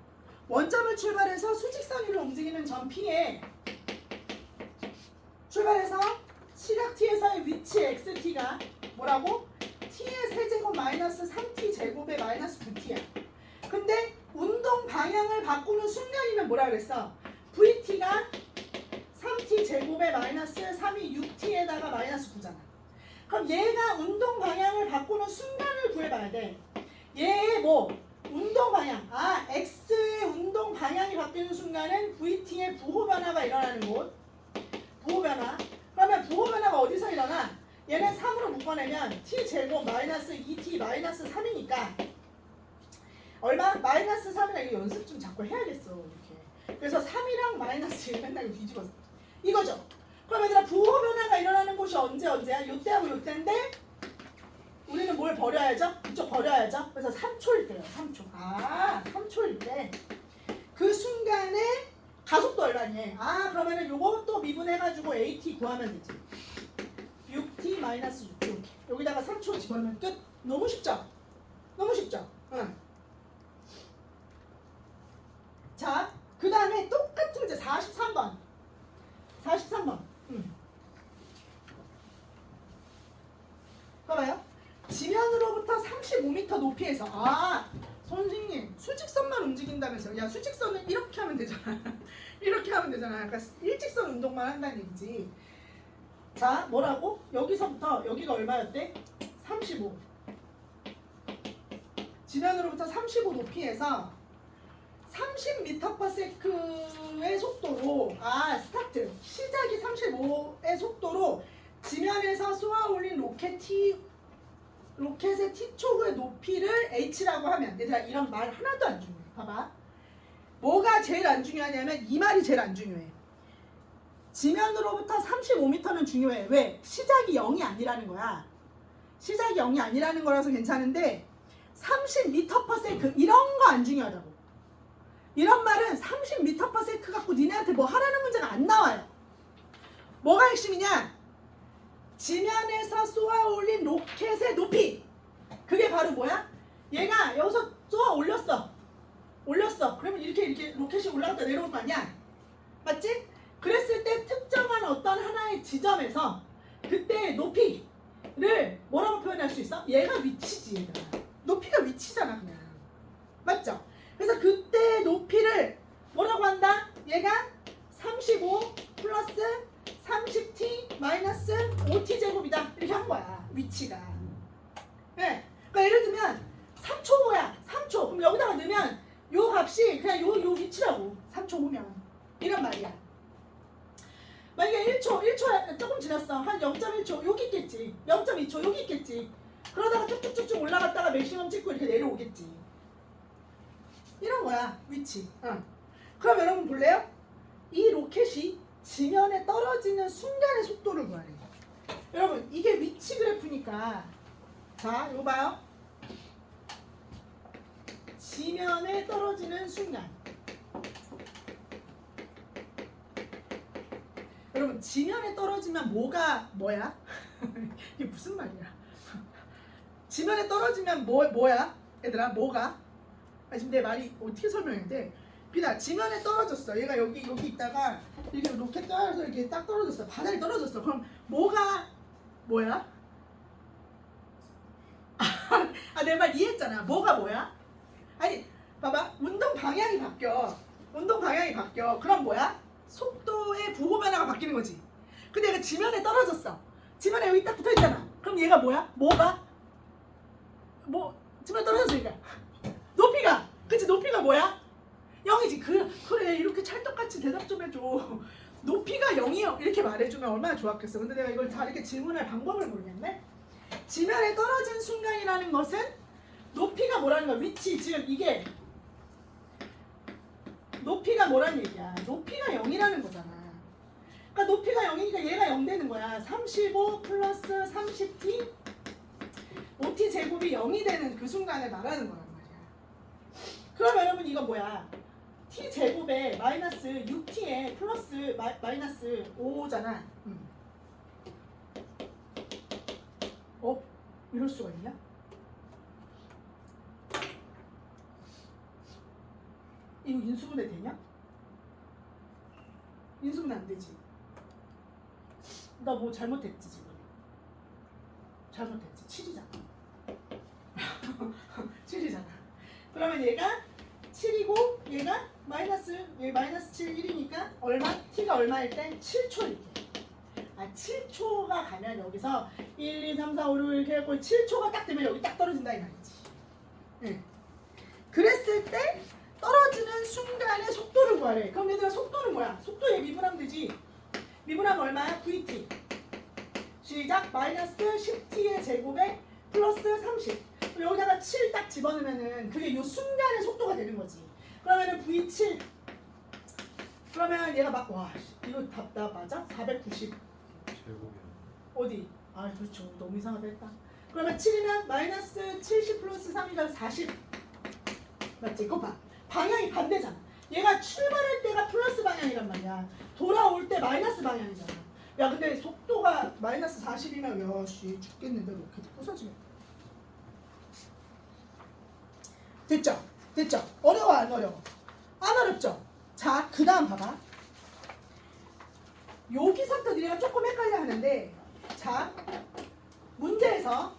원점을 출발해서 수직선 위로 움직이는 점 P에 출발해서 시각 T에서의 위치 XT가 뭐라고? T의 세제곱 마이너스 3T 제곱의 마이너스 9T야. 근데 운동 방향을 바꾸는 순간이면 뭐라 그랬어? VT가 3T 제곱에 마이너스 3이 6T에다가 마이너스 9잖아. 그럼 얘가 운동 방향을 바꾸는 순간을 구해봐야 돼. 얘의 뭐? 운동 방향. X의 운동 방향이 바뀌는 순간은 VT의 부호 변화가 일어나는 곳. 부호 변화. 그러면 부호 변화가 어디서 일어나? 얘는 3으로 묶어내면 T 제곱 마이너스 2T 마이너스 3이니까 얼마? 마이너스 3이라 이거 연습 좀 자꾸 해야겠어. 이렇게. 그래서 3이랑 마이너스 1 맨날 뒤집어서. 이거죠. 그럼 얘들아 부호 변화가 일어나는 곳이 언제야? 요때하고 요때인데 우리는 뭘 버려야죠? 이쪽 버려야죠. 그래서 3초일 때요. 3초. 아 3초일 때. 그 순간에 가속도 얼마니? 아 그러면은 요거 또 미분해가지고 AT 구하면 되지. 6T 마이너스 6T 이렇게. 여기다가 3초 집어넣으면 끝. 너무 쉽죠? 너무 쉽죠? 응. 자, 그 다음에 똑같은 문제 43번. 43번. 봐봐요. 지면으로부터 35m 높이에서 선생님 수직선만 움직인다면서요. 야 수직선은 이렇게 하면 되잖아. 이렇게 하면 되잖아. 그러니까 일직선 운동만 한다는 얘기지. 자 뭐라고? 여기서부터 여기가 얼마였대? 35. 지면으로부터 35 높이에서 30m/s의 속도로 스타트 시작이 35의 속도로 지면에서 쏘아 올린 로켓의 T초구의 높이를 H라고 하면 얘들아 이런 말 하나도 안 중요해. 봐봐. 뭐가 제일 안 중요하냐면 이 말이 제일 안 중요해. 지면으로부터 35m는 중요해. 왜? 시작이 0이 아니라는 거야. 시작이 0이 아니라는 거라서 괜찮은데 30m/s 이런 거 안 중요하다고. 이런 말은 30m/s 갖고 니네한테 뭐 하라는 문제가 안 나와요. 뭐가 핵심이냐? 지면에서 쏘아 올린 로켓의 높이. 그게 바로 뭐야? 얘가 여기서 쏘아 올렸어. 그러면 이렇게 로켓이 올라갔다 내려올 거 아니야? 맞지? 그랬을 때 특정한 어떤 하나의 지점에서 그때 높이를 뭐라고 표현할 수 있어? 얘가 위치지 얘들아. 높이가 위치잖아 그냥. 맞죠? 그래서 그때 높이를 뭐라고 한다? 얘가 35 플러스 30t 마이너스 5t 제곱이다. 이렇게 한 거야. 위치가. 네. 그러니까 예를 들면 3초 뭐야? 3초. 그럼 여기다가 넣으면 요 값이 그냥 요 위치라고. 3초 보면. 이런 말이야. 만약에 1초 조금 지났어. 한 0.1초 여기 있겠지. 0.2초 여기 있겠지. 그러다가 쭉쭉쭉쭉 올라갔다가 맥시멈 찍고 이렇게 내려오겠지. 이런 거야. 위치. 그럼 여러분 볼래요? 이 로켓이 지면에 떨어지는 순간의 속도를 구하래. 여러분 이게 위치 그래프니까 자 이거 봐요. 지면에 떨어지는 순간. 여러분 지면에 떨어지면 뭐야? 이게 무슨 말이야? 지면에 떨어지면 뭐야? 얘들아 뭐가? 지금 내 말이 어떻게 설명해야 돼? 비나 지면에 떨어졌어. 얘가 여기 있다가 이렇게 로켓 떨어져서 이렇게 딱 떨어졌어. 바닥에 떨어졌어. 그럼 뭐야? 내 말 이해했잖아. 뭐야? 아니 봐봐. 운동 방향이 바뀌어. 그럼 뭐야? 속도의 부호 변화가 바뀌는 거지. 근데 얘가 지면에 떨어졌어. 지면에 여기 딱 붙어있잖아. 그럼 얘가 뭐야? 지면에 떨어졌으니까 높이가. 그치? 높이가 뭐야? 0이지. 그래 이렇게 찰떡같이 대답 좀 해줘. 높이가 0이요. 이렇게 말해주면 얼마나 좋았겠어. 근데 내가 이걸 다 이렇게 질문할 방법을 모르겠네. 지면에 떨어진 순간이라는 것은 높이가 뭐라는 거야? 위치. 지금 이게 높이가 뭐라는 얘기야? 높이가 0이라는 거잖아. 그러니까 높이가 0이니까 얘가 0 되는 거야. 35 플러스 30t 5t 제곱이 0이 되는 그 순간을 말하는 거란 말이야. 그럼 여러분 이거 뭐야? t 제곱에 마이너스 6t에 플러스 마이너스 5잖아. 이럴 수가 있냐? 이거 인수분해 되냐? 인수분해 안 되지. 나 뭐 잘못했지 지금. 잘못했지. 7이잖아. 그러면 얘가 7이고 얘가 얘 마이너스 7, 1이니까 얼마? t가 얼마일 때? 7초일 때. 7초가 가면 여기서 1, 2, 3, 4, 5, 6 이렇게 해갖고 7초가 딱 되면 여기 딱 떨어진다 이 말이지. 응. 그랬을 때 떨어지는 순간의 속도를 구하래. 그럼 얘들아 속도는 뭐야? 속도에 미분하면 되지. 미분하면 얼마야? VT. 시작. 마이너스 10t의 제곱에 플러스 30. 여기다가 7 딱 집어넣으면은 그게 요 순간의 속도가 되는 거지. 그러면은 V7 그러면 얘가 막 와 이거 답다 맞아? 490 제곱이야. 어디? 아 그렇죠. 너무 이상하다 했다. 그러면 7이면 마이너스 70 플러스 3이면 40 맞지? 그거 봐. 방향이 반대잖아. 얘가 출발할 때가 플러스 방향이란 말이야. 돌아올 때 마이너스 방향이잖아. 야 근데 속도가 마이너스 40이면 야씨 죽겠는데 로켓 부서지겠다. 됐죠? 됐죠? 어려워 안 어려워? 안 어렵죠? 자 그 다음 봐봐. 여기서부터 니네가 조금 헷갈려 하는데 자 문제에서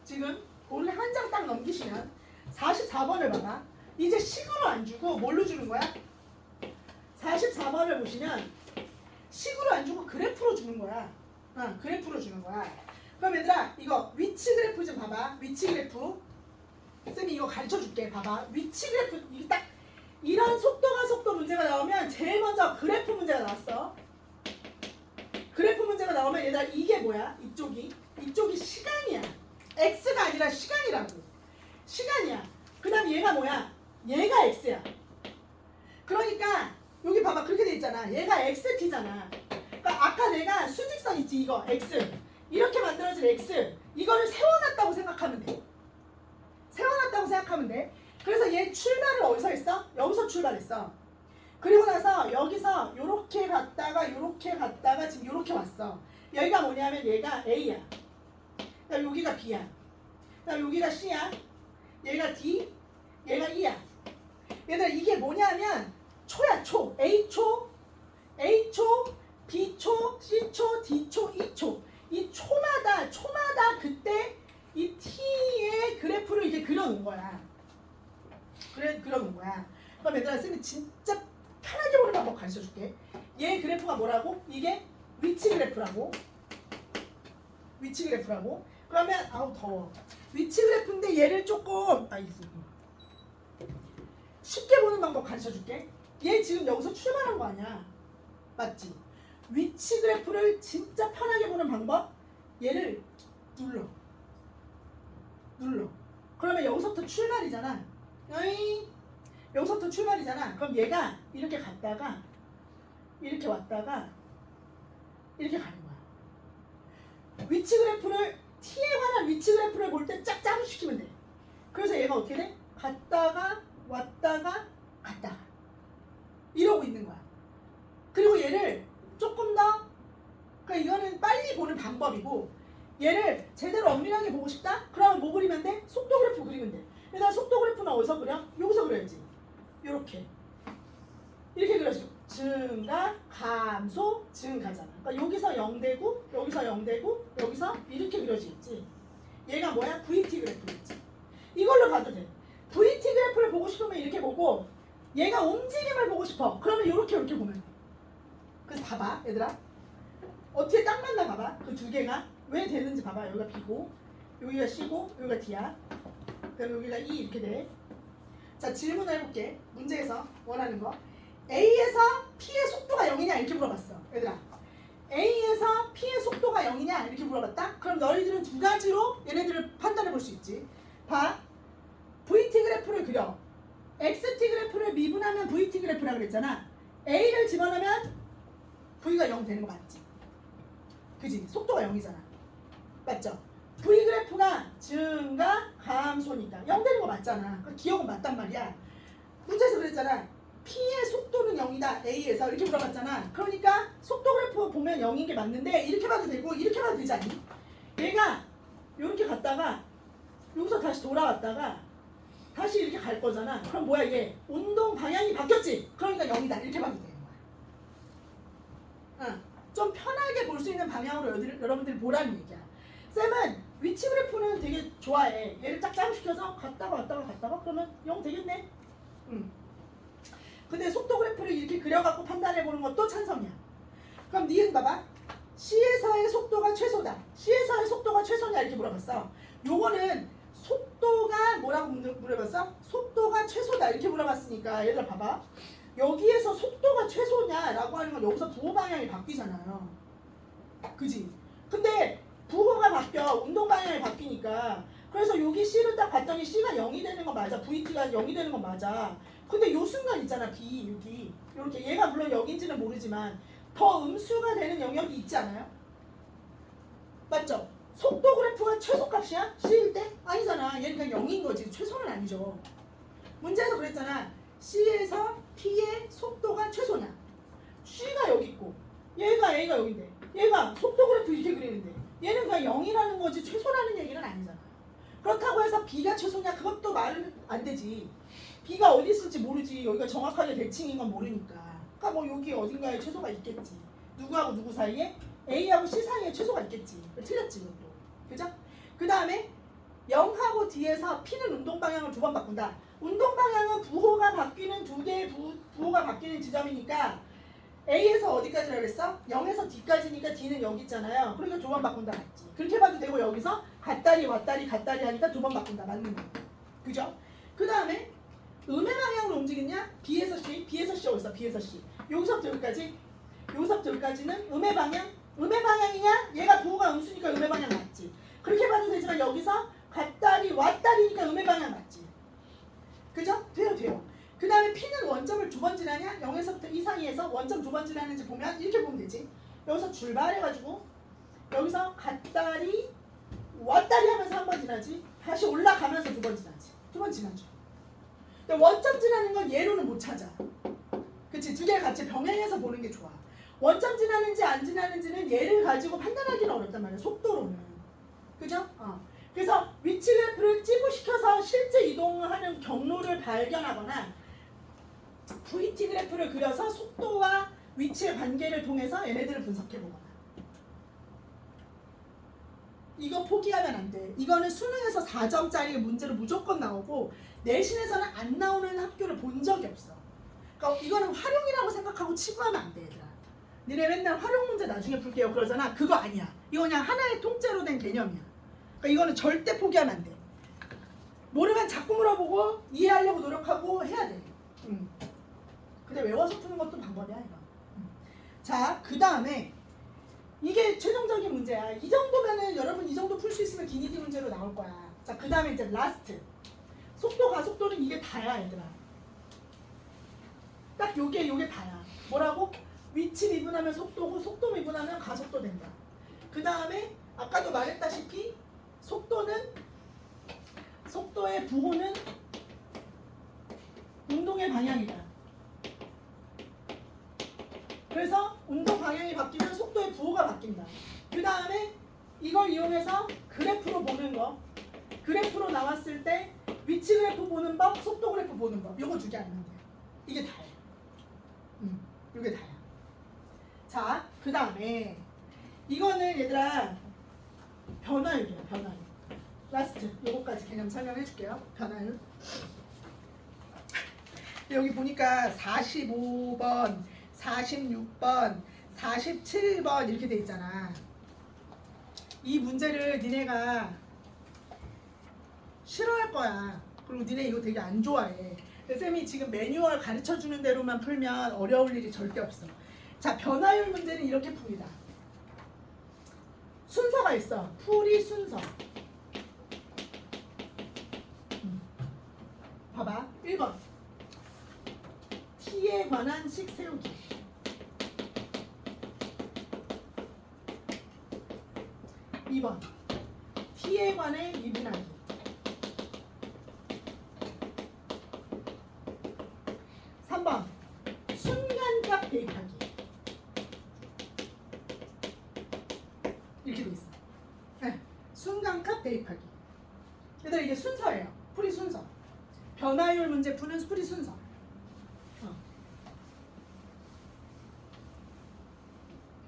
지금 오늘 한 장 딱 넘기시면 44번을 봐봐. 이제 식으로 안 주고 뭘로 주는 거야? 44번을 보시면 식으로 안 주고 그래프로 주는 거야. 그래프로 주는 거야. 그럼 얘들아 이거 위치 그래프 좀 봐봐. 위치 그래프 쌤이 이거 가르쳐 줄게. 봐봐. 위치 그래프 이게 딱 이런 속도가 속도 문제가 나오면 제일 먼저 그래프 문제가 나왔어. 그래프 문제가 나오면 얘들아 이게 뭐야? 이쪽이 시간이야. x가 아니라 시간이라고. 시간이야. 그 다음 얘가 뭐야? 얘가 x야. 그러니까 여기 봐봐 그렇게 돼 있잖아. 얘가 xt잖아. 그러니까 아까 내가 수직선 있지 이거 x 이렇게 만들어진 x 이거를 세워놨다고 생각하면 돼. 세워놨다고 생각하면 돼. 그래서 얘 출발을 어디서 했어? 여기서 출발했어. 그리고 나서 여기서 요렇게 갔다가 요렇게 갔다가 지금 요렇게 왔어. 여기가 뭐냐면 얘가 A야. 그다음 여기가 B야. 그다음 여기가 C야. 얘가 D, 얘가 E야. 얘들아 이게 뭐냐면 초야 초. A초, B초, C초, D초, E초. 이 초마다 그때 이 T의 그래프를 이제 그려놓은 거야. 그려놓은 거야. 그럼 얘들아 쌤이 진짜 편하게 보는 방법 가르쳐 줄게. 얘 그래프가 뭐라고? 이게 위치 그래프라고. 위치 그래프라고. 그러면 아우 더워. 위치 그래프인데 얘를 조금 쉽게 보는 방법 가르쳐 줄게. 얘 지금 여기서 출발한 거 아니야. 맞지? 위치 그래프를 진짜 편하게 보는 방법. 얘를 눌러. 그러면 여기서부터 출발이잖아. 여기서부터 출발이잖아. 그럼 얘가 이렇게 갔다가 이렇게 왔다가 이렇게 가는 거야. 위치 그래프를 t에 관한 위치 그래프를 볼 때 짝짝이 시키면 돼. 그래서 얘가 어떻게 돼? 갔다가 왔다가 갔다가 이러고 있는 거야. 그리고 얘를 조금 더 그러니까 이거는 빨리 보는 방법이고 얘를 제대로 엄밀하게 보고 싶다? 그러면 뭐 그리면 돼? 속도 그래프 그리면 돼. 일단 속도 그래프는 어디서 그려? 여기서 그려야지. 요렇게 이렇게 그려줘. 증가, 감소, 증가잖아. 그러니까 여기서 0 되고 여기서 0 되고 여기서 이렇게 그려지겠지. 얘가 뭐야? VT 그래프겠지. 이걸로 봐도 돼. VT 그래프를 보고 싶으면 이렇게 보고 얘가 움직임을 보고 싶어. 그러면 이렇게 보면 돼. 그래서 봐봐 얘들아. 어떻게 딱 맞나 봐봐. 그 두 개가 왜 되는지 봐봐. 여기가 B고 여기가 C고 여기가 D야. 그럼 여기가 E 이렇게 돼. 자 질문을 해볼게. 문제에서 원하는 거 A에서 P의 속도가 0이냐 이렇게 물어봤어. 얘들아 A에서 P의 속도가 0이냐 이렇게 물어봤다? 그럼 너희들은 두 가지로 얘네들을 판단해 볼 수 있지. 봐. VT 그래프를 그려. XT 그래프를 미분하면 VT 그래프라고 그랬잖아. A를 집어넣으면 V가 0 되는 거 맞지? 그지? 속도가 0이잖아. 맞죠? V 그래프가 증가, 감소니까 0 되는 거 맞잖아. 그 기억은 맞단 말이야. 문제에서 그랬잖아. P의 속도는 0이다. A에서 이렇게 물어봤잖아. 그러니까 속도 그래프 보면 0인 게 맞는데 이렇게 봐도 되고 이렇게 봐도 되지 않니? 얘가 이렇게 갔다가 여기서 다시 돌아왔다가 다시 이렇게 갈 거잖아. 그럼 뭐야 얘? 운동 방향이 바뀌었지? 그러니까 0이다. 이렇게 봐도 되는 거야. 좀 편하게 볼 수 있는 방향으로 여러분들이 보라는 얘기야. 쌤은 위치 그래프는 되게 좋아해. 얘를 짝짝 시켜서 갔다가 그러면 0 되겠네? 근데 속도 그래프를 이렇게 그려갖고 판단해보는 것도 찬성이야. 그럼 니은 봐봐. C에서의 속도가 최소다. C에서의 속도가 최소냐 이렇게 물어봤어. 요거는 속도가 뭐라고 물어봤어? 속도가 최소다 이렇게 물어봤으니까 얘들아 봐봐. 여기에서 속도가 최소냐라고 하는 건 여기서 부호 방향이 바뀌잖아요. 그지? 근데 부호가 바뀌어. 운동 방향이 바뀌니까 그래서 여기 C를 딱 봤더니 C가 0이 되는 거 맞아. VT가 0이 되는 거 맞아. 근데 요 순간 있잖아. B 여기 이렇게 얘가 물론 여기인지는 모르지만 더 음수가 되는 영역이 있지 않아요? 맞죠? 속도 그래프가 최소값이야? C일 때? 아니잖아. 얘는 그냥 0인 거지. 최소는 아니죠. 문제에서 그랬잖아. C에서 T의 속도가 최소냐? C가 여기 있고 얘가 A가 여기인데 얘가 속도 그래프 이렇게 그리는데 얘는 그냥 0이라는 거지 최소라는 얘기는 아니잖아. 그렇다고 해서 B가 최소냐? 그것도 말은 안 되지. B가 어디 있을지 모르지. 여기가 정확하게 대칭인 건 모르니까. 그러니까 뭐 여기 어딘가에 최소가 있겠지. 누구하고 누구 사이에? A하고 C 사이에 최소가 있겠지. 틀렸지 그것도. 그죠? 그 다음에 0하고 D에서 P는 운동 방향을 두 번 바꾼다. 운동 방향은 부호가 바뀌는 두 개의 부호가 바뀌는 지점이니까 A에서 어디까지라고 그랬어? 0에서 D까지니까 D는 여기 있잖아요. 그러니까 두 번 바꾼다 맞지? 그렇게 봐도 되고 여기서 갔다리 왔다리 갔다리 하니까 두 번 바꾼다 맞는 거. 그죠? 그 다음에 음의 방향으로 움직이냐? B에서 C, B에서 C 어디서? B에서 C. 여기서부터 여기까지, 여기서부터 여기까지는 음의 방향? 음의 방향이냐? 얘가 부호가 음수니까 음의 방향 맞지? 그렇게 봐도 되지만 여기서 갔다리 왔다리니까 음의 방향 맞지? 그죠? 돼요 돼요. 그 다음에 P는 원점을 두 번 지나냐? 0에서부터 이 사이에서 원점 두 번 지나는지 보면 이렇게 보면 되지. 여기서 출발해가지고 여기서 갔다리 왔다리 하면서 한 번 지나지. 다시 올라가면서 두 번 지나지. 두 번 지나죠. 근데 원점 지나는 건 얘로는 못 찾아. 그치? 두 개를 같이 병행해서 보는 게 좋아. 원점 지나는지 안 지나는지는 얘를 가지고 판단하기는 어렵단 말이야. 속도로는. 그죠? 그래서 위치 그래프를 찌부시켜서 실제 이동하는 경로를 발견하거나 VT 그래프를 그려서 속도와 위치의 관계를 통해서 얘네들을 분석해보거나. 이거 포기하면 안 돼. 이거는 수능에서 4점짜리 문제로 무조건 나오고 내신에서는 안 나오는 학교를 본 적이 없어. 그러니까 이거는 활용이라고 생각하고 치부하면 안 돼, 얘들아. 니네 맨날 활용 문제 나중에 풀게요 그러잖아. 그거 아니야. 이거 그냥 하나의 통째로 된 개념이야. 그러니까 이거는 절대 포기하면 안 돼. 모르면 자꾸 물어보고 이해하려고 노력하고 해야 돼. 근데 외워서 푸는 것도 방법이야, 이거. 자, 그 다음에 이게 최종적인 문제야. 이 정도면은 여러분 이 정도 풀 수 있으면 기니디 문제로 나올 거야. 자, 그 다음에 이제 라스트. 속도, 가속도는 이게 다야, 얘들아. 딱 요게 다야. 뭐라고? 위치 미분하면 속도고 속도 미분하면 가속도 된다. 그 다음에 아까도 말했다시피 속도의 부호는 운동의 방향이다. 그래서 운동 방향이 바뀌면 속도의 부호가 바뀐다. 그 다음에 이걸 이용해서 그래프로 보는 거. 그래프로 나왔을 때 위치 그래프 보는 법, 속도 그래프 보는 법. 요거 두 개 알면 돼. 이게 다야. 이게 다야. 자, 그 다음에 이거는 얘들아 변화율이야. 변화율. 라스트. 요거까지 개념 설명해 줄게요. 변화율. 여기 보니까 45번, 46번, 47번 이렇게 돼 있잖아. 이 문제를 니네가 싫어할 거야. 그리고 니네 이거 되게 안 좋아해. 쌤이 지금 매뉴얼 가르쳐주는 대로만 풀면 어려울 일이 절대 없어. 자, 변화율 문제는 이렇게 풉니다. 순서가 있어. 풀이 순서. 봐봐. 1번. T에 관한 식 세우기. 2번. T에 관해 미분하기. 3번. 순간값 대입하기. 이렇게 돼 있어. 네. 순간값 대입하기. 얘들아 이게 순서예요. 풀이 순서. 변화율 문제 푸는 풀이 순서.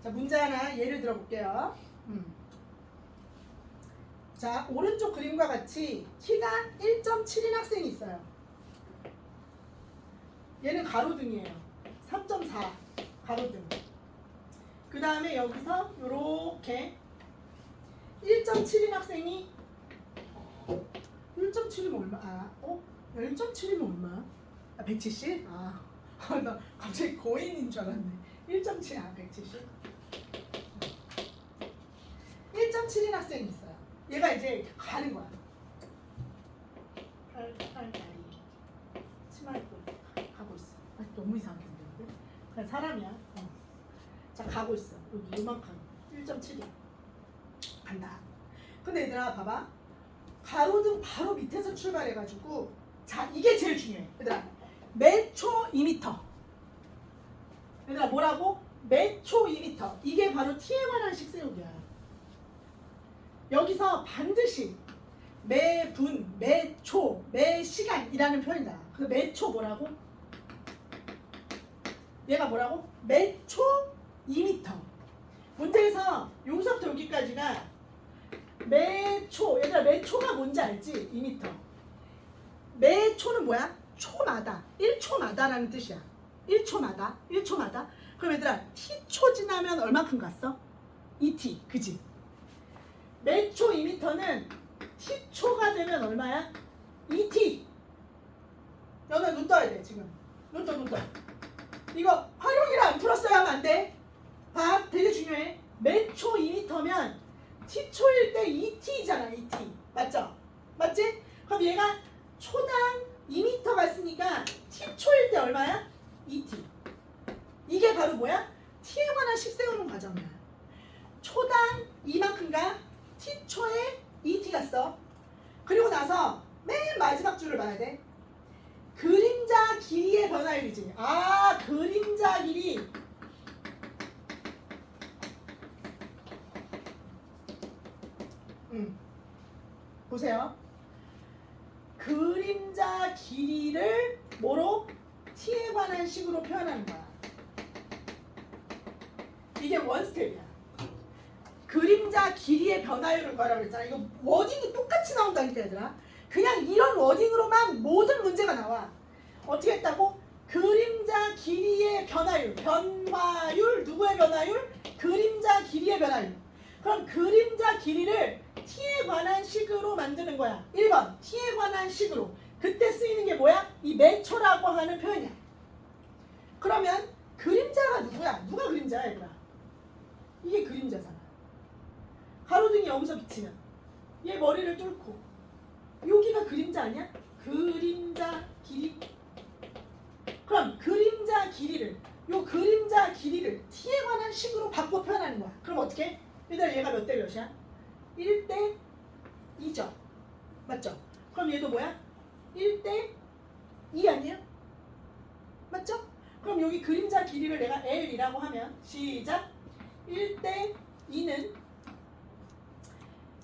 자, 문제 하나 예를 들어볼게요. 자, 오른쪽 그림과 같이 키가 1.7인 학생이 있어요. 얘는 가로등이에요. 3.4 가로등. 그 다음에 여기서 요렇게 1.7인 학생이 1.7이면 얼마? 1.7이면 얼마? 170? 나 갑자기 고인인 줄 알았네. 1.7, 170. 1.7인 학생이 있어요. 얘가 이제 가는 거야. 8다리 치마 입고 가고 있어. 아, 너무 이상하게 생겼는데? 그냥 사람이야. 자, 가고 있어. 여기 요만큼 1.7이야. 간다. 근데 얘들아 봐봐. 가로등 바로 밑에서 출발해가지고, 자, 이게 제일 중요해. 얘들아, 매초 2m. 얘들아 뭐라고? 매초 2m. 이게 바로 t에 관한 식세우기야. 여기서 반드시 매분, 매초, 매시간이라는 표현이다. 그 매초 뭐라고? 얘가 뭐라고? 매초 2m. 문제에서 여기서부터 여기까지가 매초. 얘들아 매초가 뭔지 알지? 2m. 매초는 뭐야? 초마다. 1초마다라는 뜻이야. 1초마다. 1초마다. 그럼 얘들아 t초 지나면 얼마큼 갔어? 2t. 그지? 매초 2m는 t초가 되면 얼마야? 2t. 연아 눈 떠야 돼 지금. 눈 떠. 이거 활용이라 안 풀었어야 하면 안 돼. 봐, 되게 중요해. 매초 2m면 t초일 때 2t잖아. 2t. 맞죠? 맞지? 그럼 얘가 초당 2m 갔으니까 t초일 때 얼마야? 2t. 이게 바로 뭐야? t에 관한 식 세우는 과정이야. 초당 이만큼 가. t초에 2t 갔어. 그리고 나서 맨 마지막 줄을 봐야 돼. 그림자 길이의 변화율이지. 아, 그림자 길이. 보세요. 그림자 길이를 뭐로? t에 관한 식으로 표현하는 거야. 이게 원스텝이야. 그림자 길이의 변화율을 구하라고 했잖아. 이거 워딩이 똑같이 나온다니까 얘들아. 그냥 이런 워딩으로만 모든 문제가 나와. 어떻게 했다고? 그림자 길이의 변화율. 변화율. 누구의 변화율? 그림자 길이의 변화율. 그럼 그림자 길이를 t에 관한 식으로 만드는 거야. 1번 t에 관한 식으로. 그때 쓰이는 게 뭐야? 이 매초라고 하는 표현이야. 그러면 그림자가 누구야? 누가 그림자야 얘들아? 이게 그림자잖아. 가로등이 여기서 비치면 얘 머리를 뚫고 여기가 그림자 아니야? 그림자 길이. 그럼 그림자 길이를, 요 그림자 길이를 t에 관한 식으로 바꿔 표현하는 거야. 그럼 어떻게? 얘들아 얘가 몇 대 몇이야? 1대 2죠. 맞죠? 그럼 얘도 뭐야? 1대 2 아니에요? 맞죠? 그럼 여기 그림자 길이를 내가 L이라고 하면 시작! 1대 2는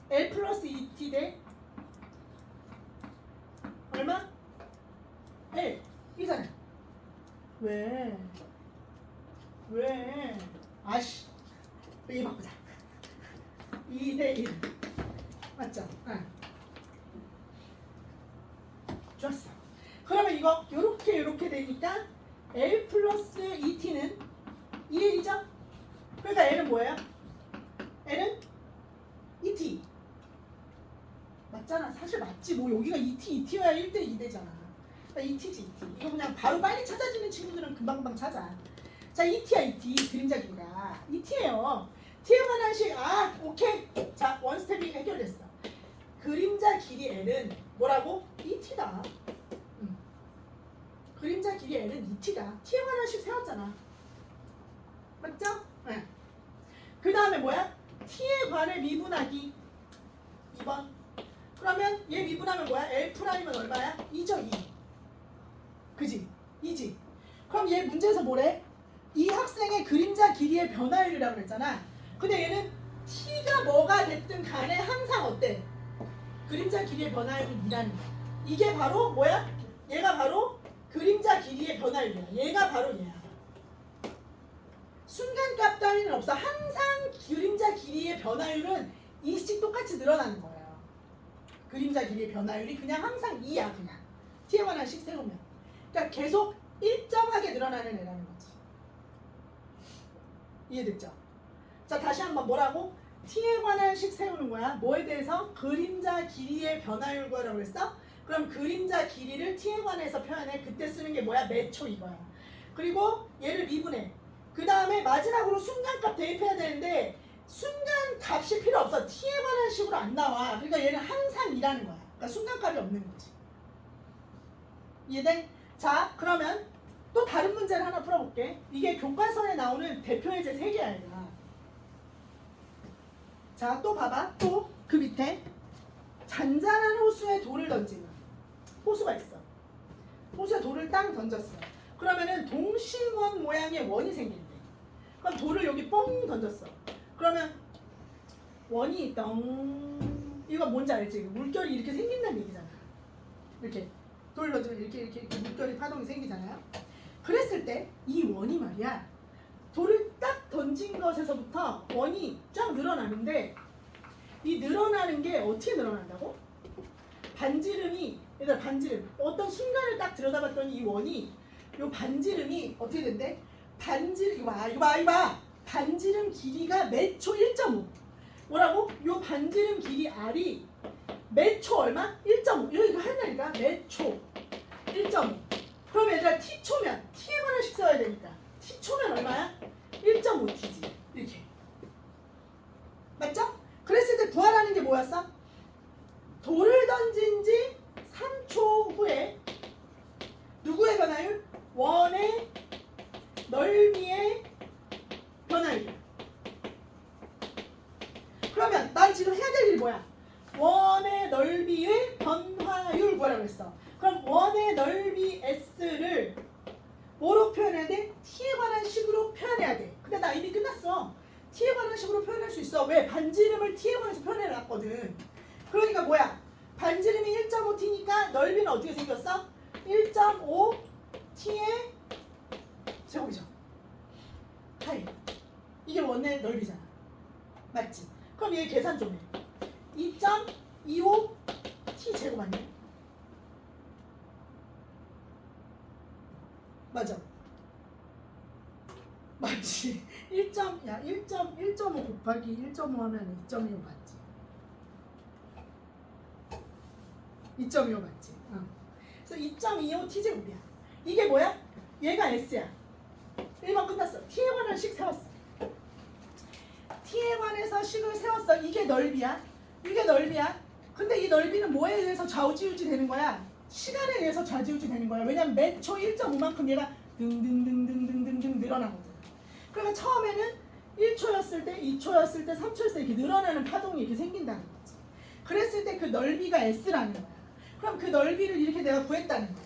L 플러스 2t 대 얼마? L 이잖아. 왜? 아씨, 이 바꾸자. 2대 1 맞죠? 좋았어. 그러면 이거 요렇게 되니까 L 플러스 2t는 2L이죠? 그러니까 L은 뭐예요? L은 2t. 맞잖아. 사실 맞지. 뭐 여기가 2t여야 1대 2 되잖아. 그러니까 2t지 2t. 이거 그냥 바로 빨리 찾아지는 친구들은 금방금방 찾아. 자, 2t야 2t. 그림자 길이가 2t예요. t에 관한 식. 아, 오케이. 자, 원스텝이 해결됐어. 그림자 길이 L은 뭐라고? 2t다. 그림자 길이 L은 2t다. t에 관한 식 세웠잖아. 맞죠? 네. 그 다음에 뭐야? t에 관해 미분하기 2번. 그러면 얘 미분하면 뭐야? L 프라임은 얼마야? 2죠 2. 그지? 2지. 그럼 얘 문제에서 뭐래? 이 학생의 그림자 길이의 변화율이라고 그랬잖아. 근데 얘는 t가 뭐가 됐든 간에 항상 어때? 그림자 길이의 변화율은 2라는 거야. 이게 바로 뭐야? 얘가 바로 그림자 길이의 변화율이야. 얘가 바로 얘야. 순간값 따위는 없어. 항상 그림자 길이의 변화율은 2씩 똑같이 늘어나는 거예요. 그림자 길이의 변화율이 그냥 항상 2야. 그냥 t에 관한 식 세우면. 그러니까 계속 일정하게 늘어나는 애라는 거지. 이해됐죠? 자, 다시 한번 뭐라고? t에 관한 식 세우는 거야. 뭐에 대해서? 그림자 길이의 변화율 구하라고 그랬어? 그럼 그림자 길이를 t에 관해서 표현해. 그때 쓰는 게 뭐야? 매초 이거야. 그리고 얘를 미분해. 그 다음에 마지막으로 순간값 대입해야 되는데 순간값이 필요 없어. t에 관한 식으로 안 나와. 그러니까 얘는 항상 2라는 거야. 그러니까 순간값이 없는 거지. 이해돼? 자, 그러면 또 다른 문제를 하나 풀어볼게. 이게 교과서에 나오는 대표 예제 3개야, 얘가. 자, 또 봐봐. 또 그 밑에 잔잔한 호수에 돌을 던지면 호수가 있어. 호수에 돌을 땅 던졌어. 그러면은 동심원 모양의 원이 생긴대. 그럼 돌을 여기 뻥 던졌어. 그러면 원이 덩. 이거 뭔지 알지? 물결이 이렇게 생긴다는 얘기잖아. 이렇게 돌 던지면 이렇게 물결이 파동이 생기잖아요. 그랬을 때 이 원이 말이야. 돌을 딱 던진 것에서부터 원이 쫙 늘어나는데 이 늘어나는 게 어떻게 늘어난다고? 반지름이, 얘들아 반지름. 어떤 순간을 딱 들여다봤더니 이 원이 요 반지름이 어떻게 된대? 반지름, 이거 봐. 반지름 길이가 매초 1.5. 뭐라고? 요 반지름 길이 R이 매초 얼마? 1.5. 이거 한다니까? 매초 1.5. 그럼 얘들아 T초면, T에 관한식 써야 되니까 T초면 얼마야? 1.5T지. 이렇게. 맞죠? 그랬을 때 구하라는 게 뭐였어? 돌을 던진 지 3초 후에 누구의 변화율? 원의 넓이의 변화율. 그러면 난 지금 해야 될 일이 뭐야? 원의 넓이의 변화율 구하라고 했어. 그럼 원의 넓이 S를 뭐로 표현해야 돼? T에 관한 식으로 표현해야 돼. 근데 나 이미 끝났어. T에 관한 식으로 표현할 수 있어. 왜? 반지름을 T에 관해서 표현해놨거든. 그러니까 뭐야? 반지름이 1.5T니까 넓이는 어떻게 생겼어? 1.5T의 제곱이죠. 하이. 이게 원의 넓이잖아. 맞지? 그럼 얘 계산 좀 해. 2.25T 제곱 아니야? 맞아. 맞지? 1.5 곱하기 1.5 하면 2.25 맞지? 2.25 맞지? 그래서 2.25 t제곱이야. 이게 뭐야? 얘가 s야. 1번 끝났어. t에 관한 식 세웠어. t에 관해서 식을 세웠어. 이게 넓이야. 이게 넓이야. 근데 이 넓이는 뭐에 의해서 좌우지우지 되는 거야? 시간에 의해서 좌우지우지 되는 거야. 왜냐면 매초 1.5만큼 얘가 등등등등등등등 늘어나거든. 그러니까 처음에는 1초였을 때, 2초였을 때, 3초였을 때 이렇게 늘어나는 파동이 이렇게 생긴다는 거지. 그랬을 때 그 넓이가 S라는 거야. 그럼 그 넓이를 이렇게 내가 구했다는 거야.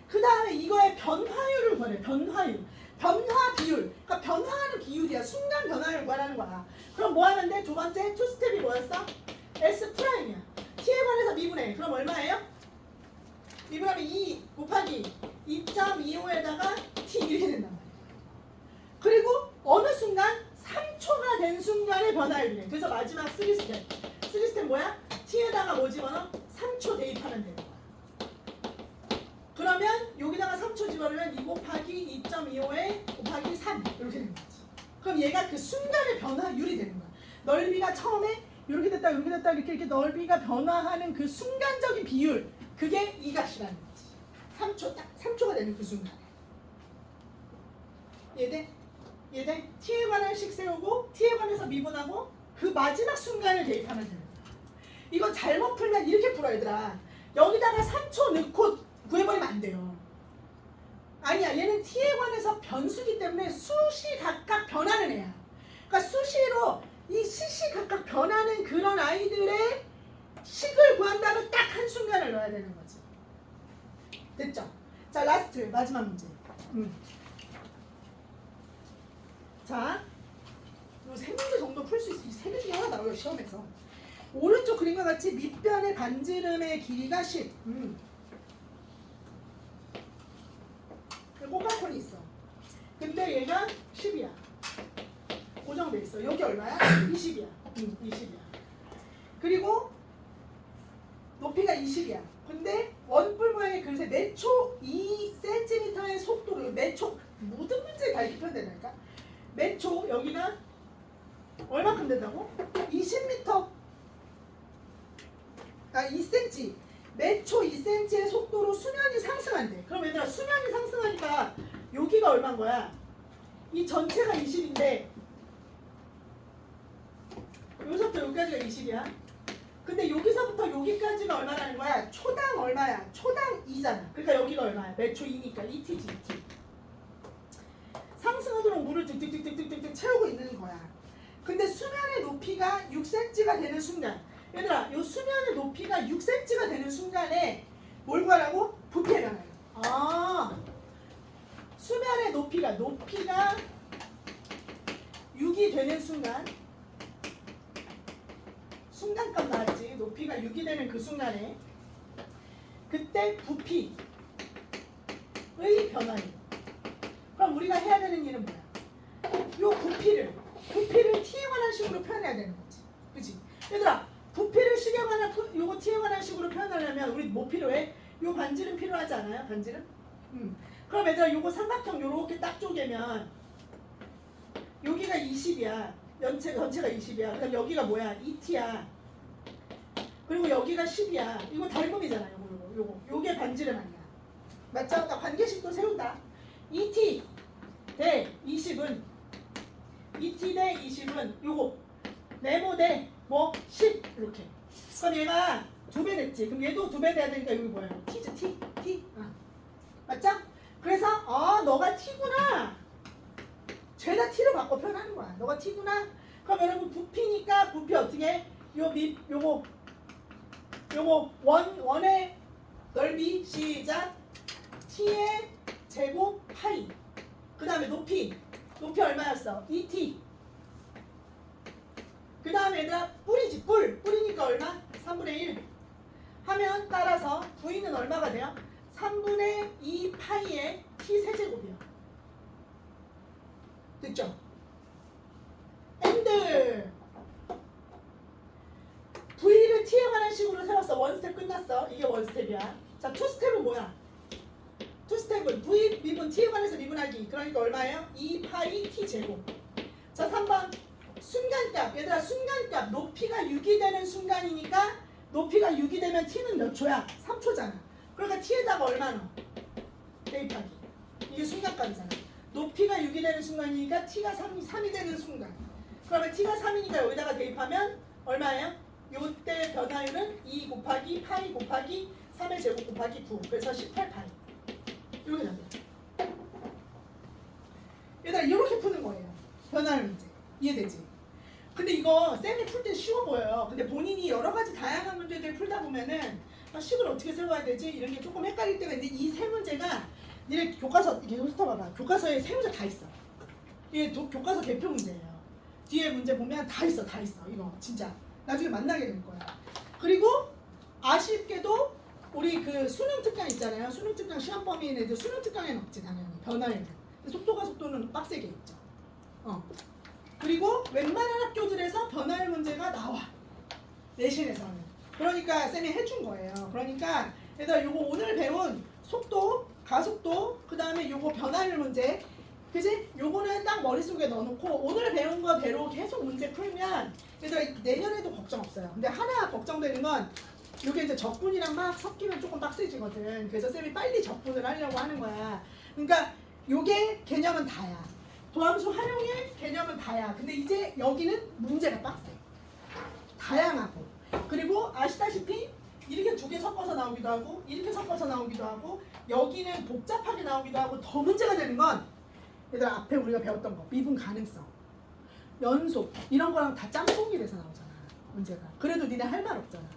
그 다음에 이거의 변화율을 구하래. 변화율. 변화 비율. 그러니까 변화하는 비율이야. 순간 변화율을 구하라는 거야. 그럼 뭐 하면 돼? 두 번째 투스텝이 뭐였어? S 프라임이야. T에 관해서 미분해. 그럼 얼마예요? 미분하면 2 곱하기 2.25에다가 T 이렇게 된단 말이야. 그리고 어느 순간 3초가 된 순간의 변화율이래. 그래서 마지막 3스텝. 3스텝 뭐야? T에다가 뭐 집어넣어? 3초 대입하면 되는 거야. 그러면 여기다가 3초 집어넣으면 2 곱하기 2.25에 곱하기 3 이렇게 되는 거지. 그럼 얘가 그 순간의 변화율이 되는 거야. 넓이가 처음에 이렇게 됐다 이렇게 넓이가 변화하는 그 순간적인 비율, 그게 이 값이라는 거지. 3초 딱 3초가 되는 그 순간에. 얘들 T에 관한 식 세우고 T에 관해서 미분하고 그 마지막 순간을 대입하면 되는 거야. 이거 잘못 풀면 이렇게 풀어 얘들아. 여기다가 3초 넣고 구해버리면 안 돼요. 아니야, 얘는 T에 관해서 변수기 때문에 수시 각각 변하는 애야. 그러니까 수시로 이 시시 각각 변하는 그런 아이들의 식을 구한다면 딱 한순간을 넣어야 되는 거지. 됐죠? 자, 라스트 마지막 문제. 자, 요 3문제 정도 풀 수 있어. 이 3개 중에 하나 나와요, 시험에서. 오른쪽 그림과 같이 밑변의 반지름의 길이가 10. 꼬깔콘이 있어. 근데 얘가 10이야. 고정돼 있어. 여기 얼마야? 20이야. 20이야. 그리고 높이가 20이야. 근데 원뿔 모양의 그릇에 매초 2cm의 속도로 매초 모든 문제에 다 이렇게 표현된다니까. 매초 여기가 얼마큼 된다고? 20m 2cm 매초 2cm의 속도로 수면이 상승한대. 그럼 얘들아 수면이 상승하니까 여기가 얼마인 거야? 이 전체가 20인데 여기서부터 여기까지가 20이야. 근데 여기서부터 여기까지가 얼마라는 거야? 초당 얼마야? 초당 2잖아. 그러니까 여기가 얼마야? 매초 2니까 2t지 2t. 상승하도록 물을 득득득득득득 채우고 있는 거야. 근데 수면의 높이가 6cm가 되는 순간, 얘들아, 이 수면의 높이가 6cm가 되는 순간에 뭘 구하라고? 부피의 변화예요. 아, 수면의 높이가 6이 되는 순간값 나왔지. 높이가 6이 되는 그 순간에 그때 부피의 변화예요. 그럼 우리가 해야 되는 일은 뭐야? 요 부피를 t에 관한 식으로 표현해야 되는 거지. 그치? 얘들아, 부피를 식에 관한 요거 t에 관한 식으로 표현하려면 우리 뭐 필요해? 요 반지름 필요하지 않아요? 반지름? 그럼 얘들아, 요거 삼각형 요렇게 딱 쪼개면 여기가 20이야. 전체가 20이야. 그다음 여기가 뭐야? 2t야. 그리고 여기가 10이야. 이거 닮음이잖아. 요게 반지름 아니야. 맞죠? 나 관계식도 세운다. 2t 대 20은 2t 대 20은 요거 네모 대 뭐 10 이렇게. 그럼 얘가 2배 됐지. 그럼 얘도 2배 돼야 되니까 여기 뭐야? t지 t. 맞죠? 그래서 너가 t구나. 죄다 t로 바꿔 표현하는 거야. 너가 t구나. 그럼 여러분 부피니까 부피 어떻게 해? 요거 원의 넓이 시작. t의 제곱 파이. 그 다음에 높이 얼마였어? 2t. 그 다음에 얘들아 뿌리지. 뿌리니까 얼마? 3분의 1 하면 따라서 v는 얼마가 돼요? 3분의 2 파이의 t 세제곱이요. 됐죠? and v를 t에 관한 식으로 세웠어. 원스텝 끝났어. 이게 원스텝이야. 자, 투스텝은 뭐야? 투스텝은 v 미분 t에 관해서 미분하기. 그러니까 얼마예요? 2 파이 t 제곱. 자, 3번 순간값. 얘들아, 순간값 높이가 6이 되는 순간이니까 높이가 6이 되면 t는 몇 초야? 3초잖아. 그러니까 t에다가 얼마 넣어? 대입하기. 이게 순간값이잖아. 높이가 6이 되는 순간이니까 t가 3이 되는 순간. 그러면 t가 3이니까 여기다가 대입하면 얼마예요? 요때 변화율은 2 곱하기 파이 곱하기 3의 제곱 곱하기 9. 그래서 18파이. 이렇게 됩니다. 얘들아, 이렇게 푸는 거예요. 변화율 문제. 이해되지? 근데 이거 쌤이 풀 때 쉬워 보여요. 근데 본인이 여러 가지 다양한 문제들 풀다 보면은 식을 어떻게 세워야 되지? 이런 게 조금 헷갈릴 때가 있는데 이 세 문제가 니네 교과서 계속 훑어봐봐. 교과서에 세 문제 다 있어. 이게 교과서 개표 문제예요. 뒤에 문제 보면 다 있어. 이거 진짜 나중에 만나게 될 거야. 그리고 아쉽게도 우리 그 수능 특강 있잖아요. 수능 특강 시험 범위인 애들 수능 특강에 넣지 당연히 변화율. 속도는 빡세게 있죠. 그리고 웬만한 학교들에서 변화율 문제가 나와. 내신에서는. 그러니까 쌤이 해준 거예요. 그러니까 얘들아, 요거 오늘 배운 속도, 가속도, 그 다음에 요거 변화율 문제, 그지? 요거는 딱 머릿속에 넣어놓고 오늘 배운 거대로 계속 문제 풀면 얘들아 내년에도 걱정 없어요. 근데 하나 걱정되는 건 요게 이제 적분이랑 막 섞이면 조금 빡세지거든. 그래서 쌤이 빨리 적분을 하려고 하는 거야. 그러니까 요게 개념은 다야. 도함수 활용의 개념은 다야. 근데 이제 여기는 문제가 빡세. 다양하고. 그리고 아시다시피 이렇게 두 개 섞어서 나오기도 하고 이렇게 섞어서 나오기도 하고 여기는 복잡하게 나오기도 하고 더 문제가 되는 건 얘들아 앞에 우리가 배웠던 거 미분 가능성, 연속 이런 거랑 다 짬뽕이 돼서 나오잖아. 문제가. 그래도 니네 할 말 없잖아.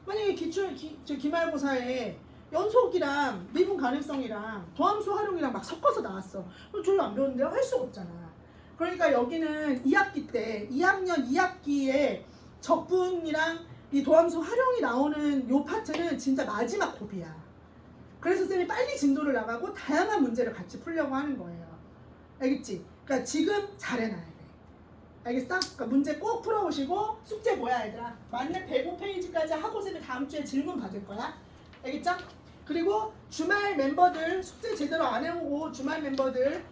만약에 기말고사에 연속이랑 미분 가능성이랑 도함수 활용이랑 막 섞어서 나왔어. 그럼 저희 안 배웠는데요? 할 수가 없잖아. 그러니까 여기는 2학기 때 2학년 2학기에 적분이랑 이 도함수 활용이 나오는 요 파트는 진짜 마지막 고비야. 그래서 쌤이 빨리 진도를 나가고 다양한 문제를 같이 풀려고 하는 거예요. 알겠지? 그러니까 지금 잘 해놔야 돼. 알겠어? 그러니까 문제 꼭 풀어오시고 숙제 뭐야 얘들아? 만렙 105페이지까지 하고 쌤이 다음 주에 질문 받을 거야. 알겠죠? 그리고 주말 멤버들 숙제 제대로 안 해오고 주말 멤버들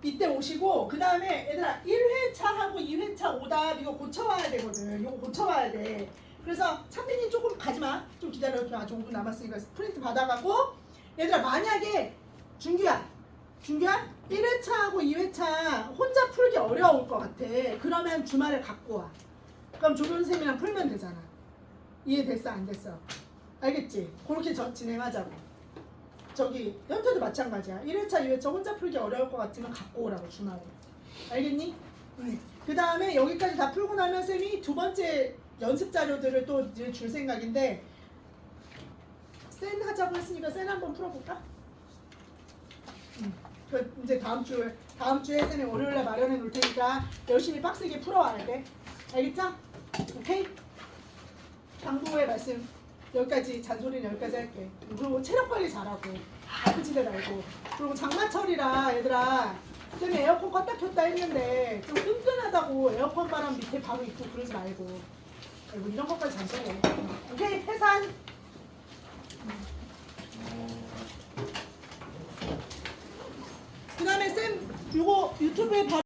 이때 오시고 그 다음에 얘들아 1회차하고 2회차 오답 이거 고쳐와야 되거든. 이거 고쳐와야 돼. 그래서 찬빈이 조금 가지마. 좀 기다려. 아직 5분 남았으니까 프린트 받아가고 얘들아 만약에 준규야 1회차하고 2회차 혼자 풀기 어려울 것 같아. 그러면 주말에 갖고 와. 그럼 조변쌤이랑 풀면 되잖아. 이해됐어 안 됐어? 알겠지? 그렇게 진행하자고. 저기 현태도 마찬가지야. 1회차 2회차 혼자 풀기 어려울 것 같으면 갖고 오라고 주말에. 알겠니? 그 다음에 여기까지 다 풀고 나면 쌤이 두 번째 연습 자료들을 또 이제 줄 생각인데 센 하자고 했으니까 센 한번 풀어볼까? 그 이제 다음 주에 쌤이 월요일에 마련해 놓을 테니까 열심히 빡세게 풀어와야 돼. 알겠죠? 오케이? 당부의 말씀 여기까지, 잔소리는 여기까지 할게. 그리고 체력 관리 잘하고 아프지들 말고. 그리고 장마철이라 얘들아 쌤이 에어컨 껐다 켰다 했는데 좀 끈끈하다고 에어컨 바람 밑에 바로 있고 그러지 말고. 그리고 이런 것까지 잔소리해. 오케이? 해산. 그 다음에 쌤 이거 유튜브에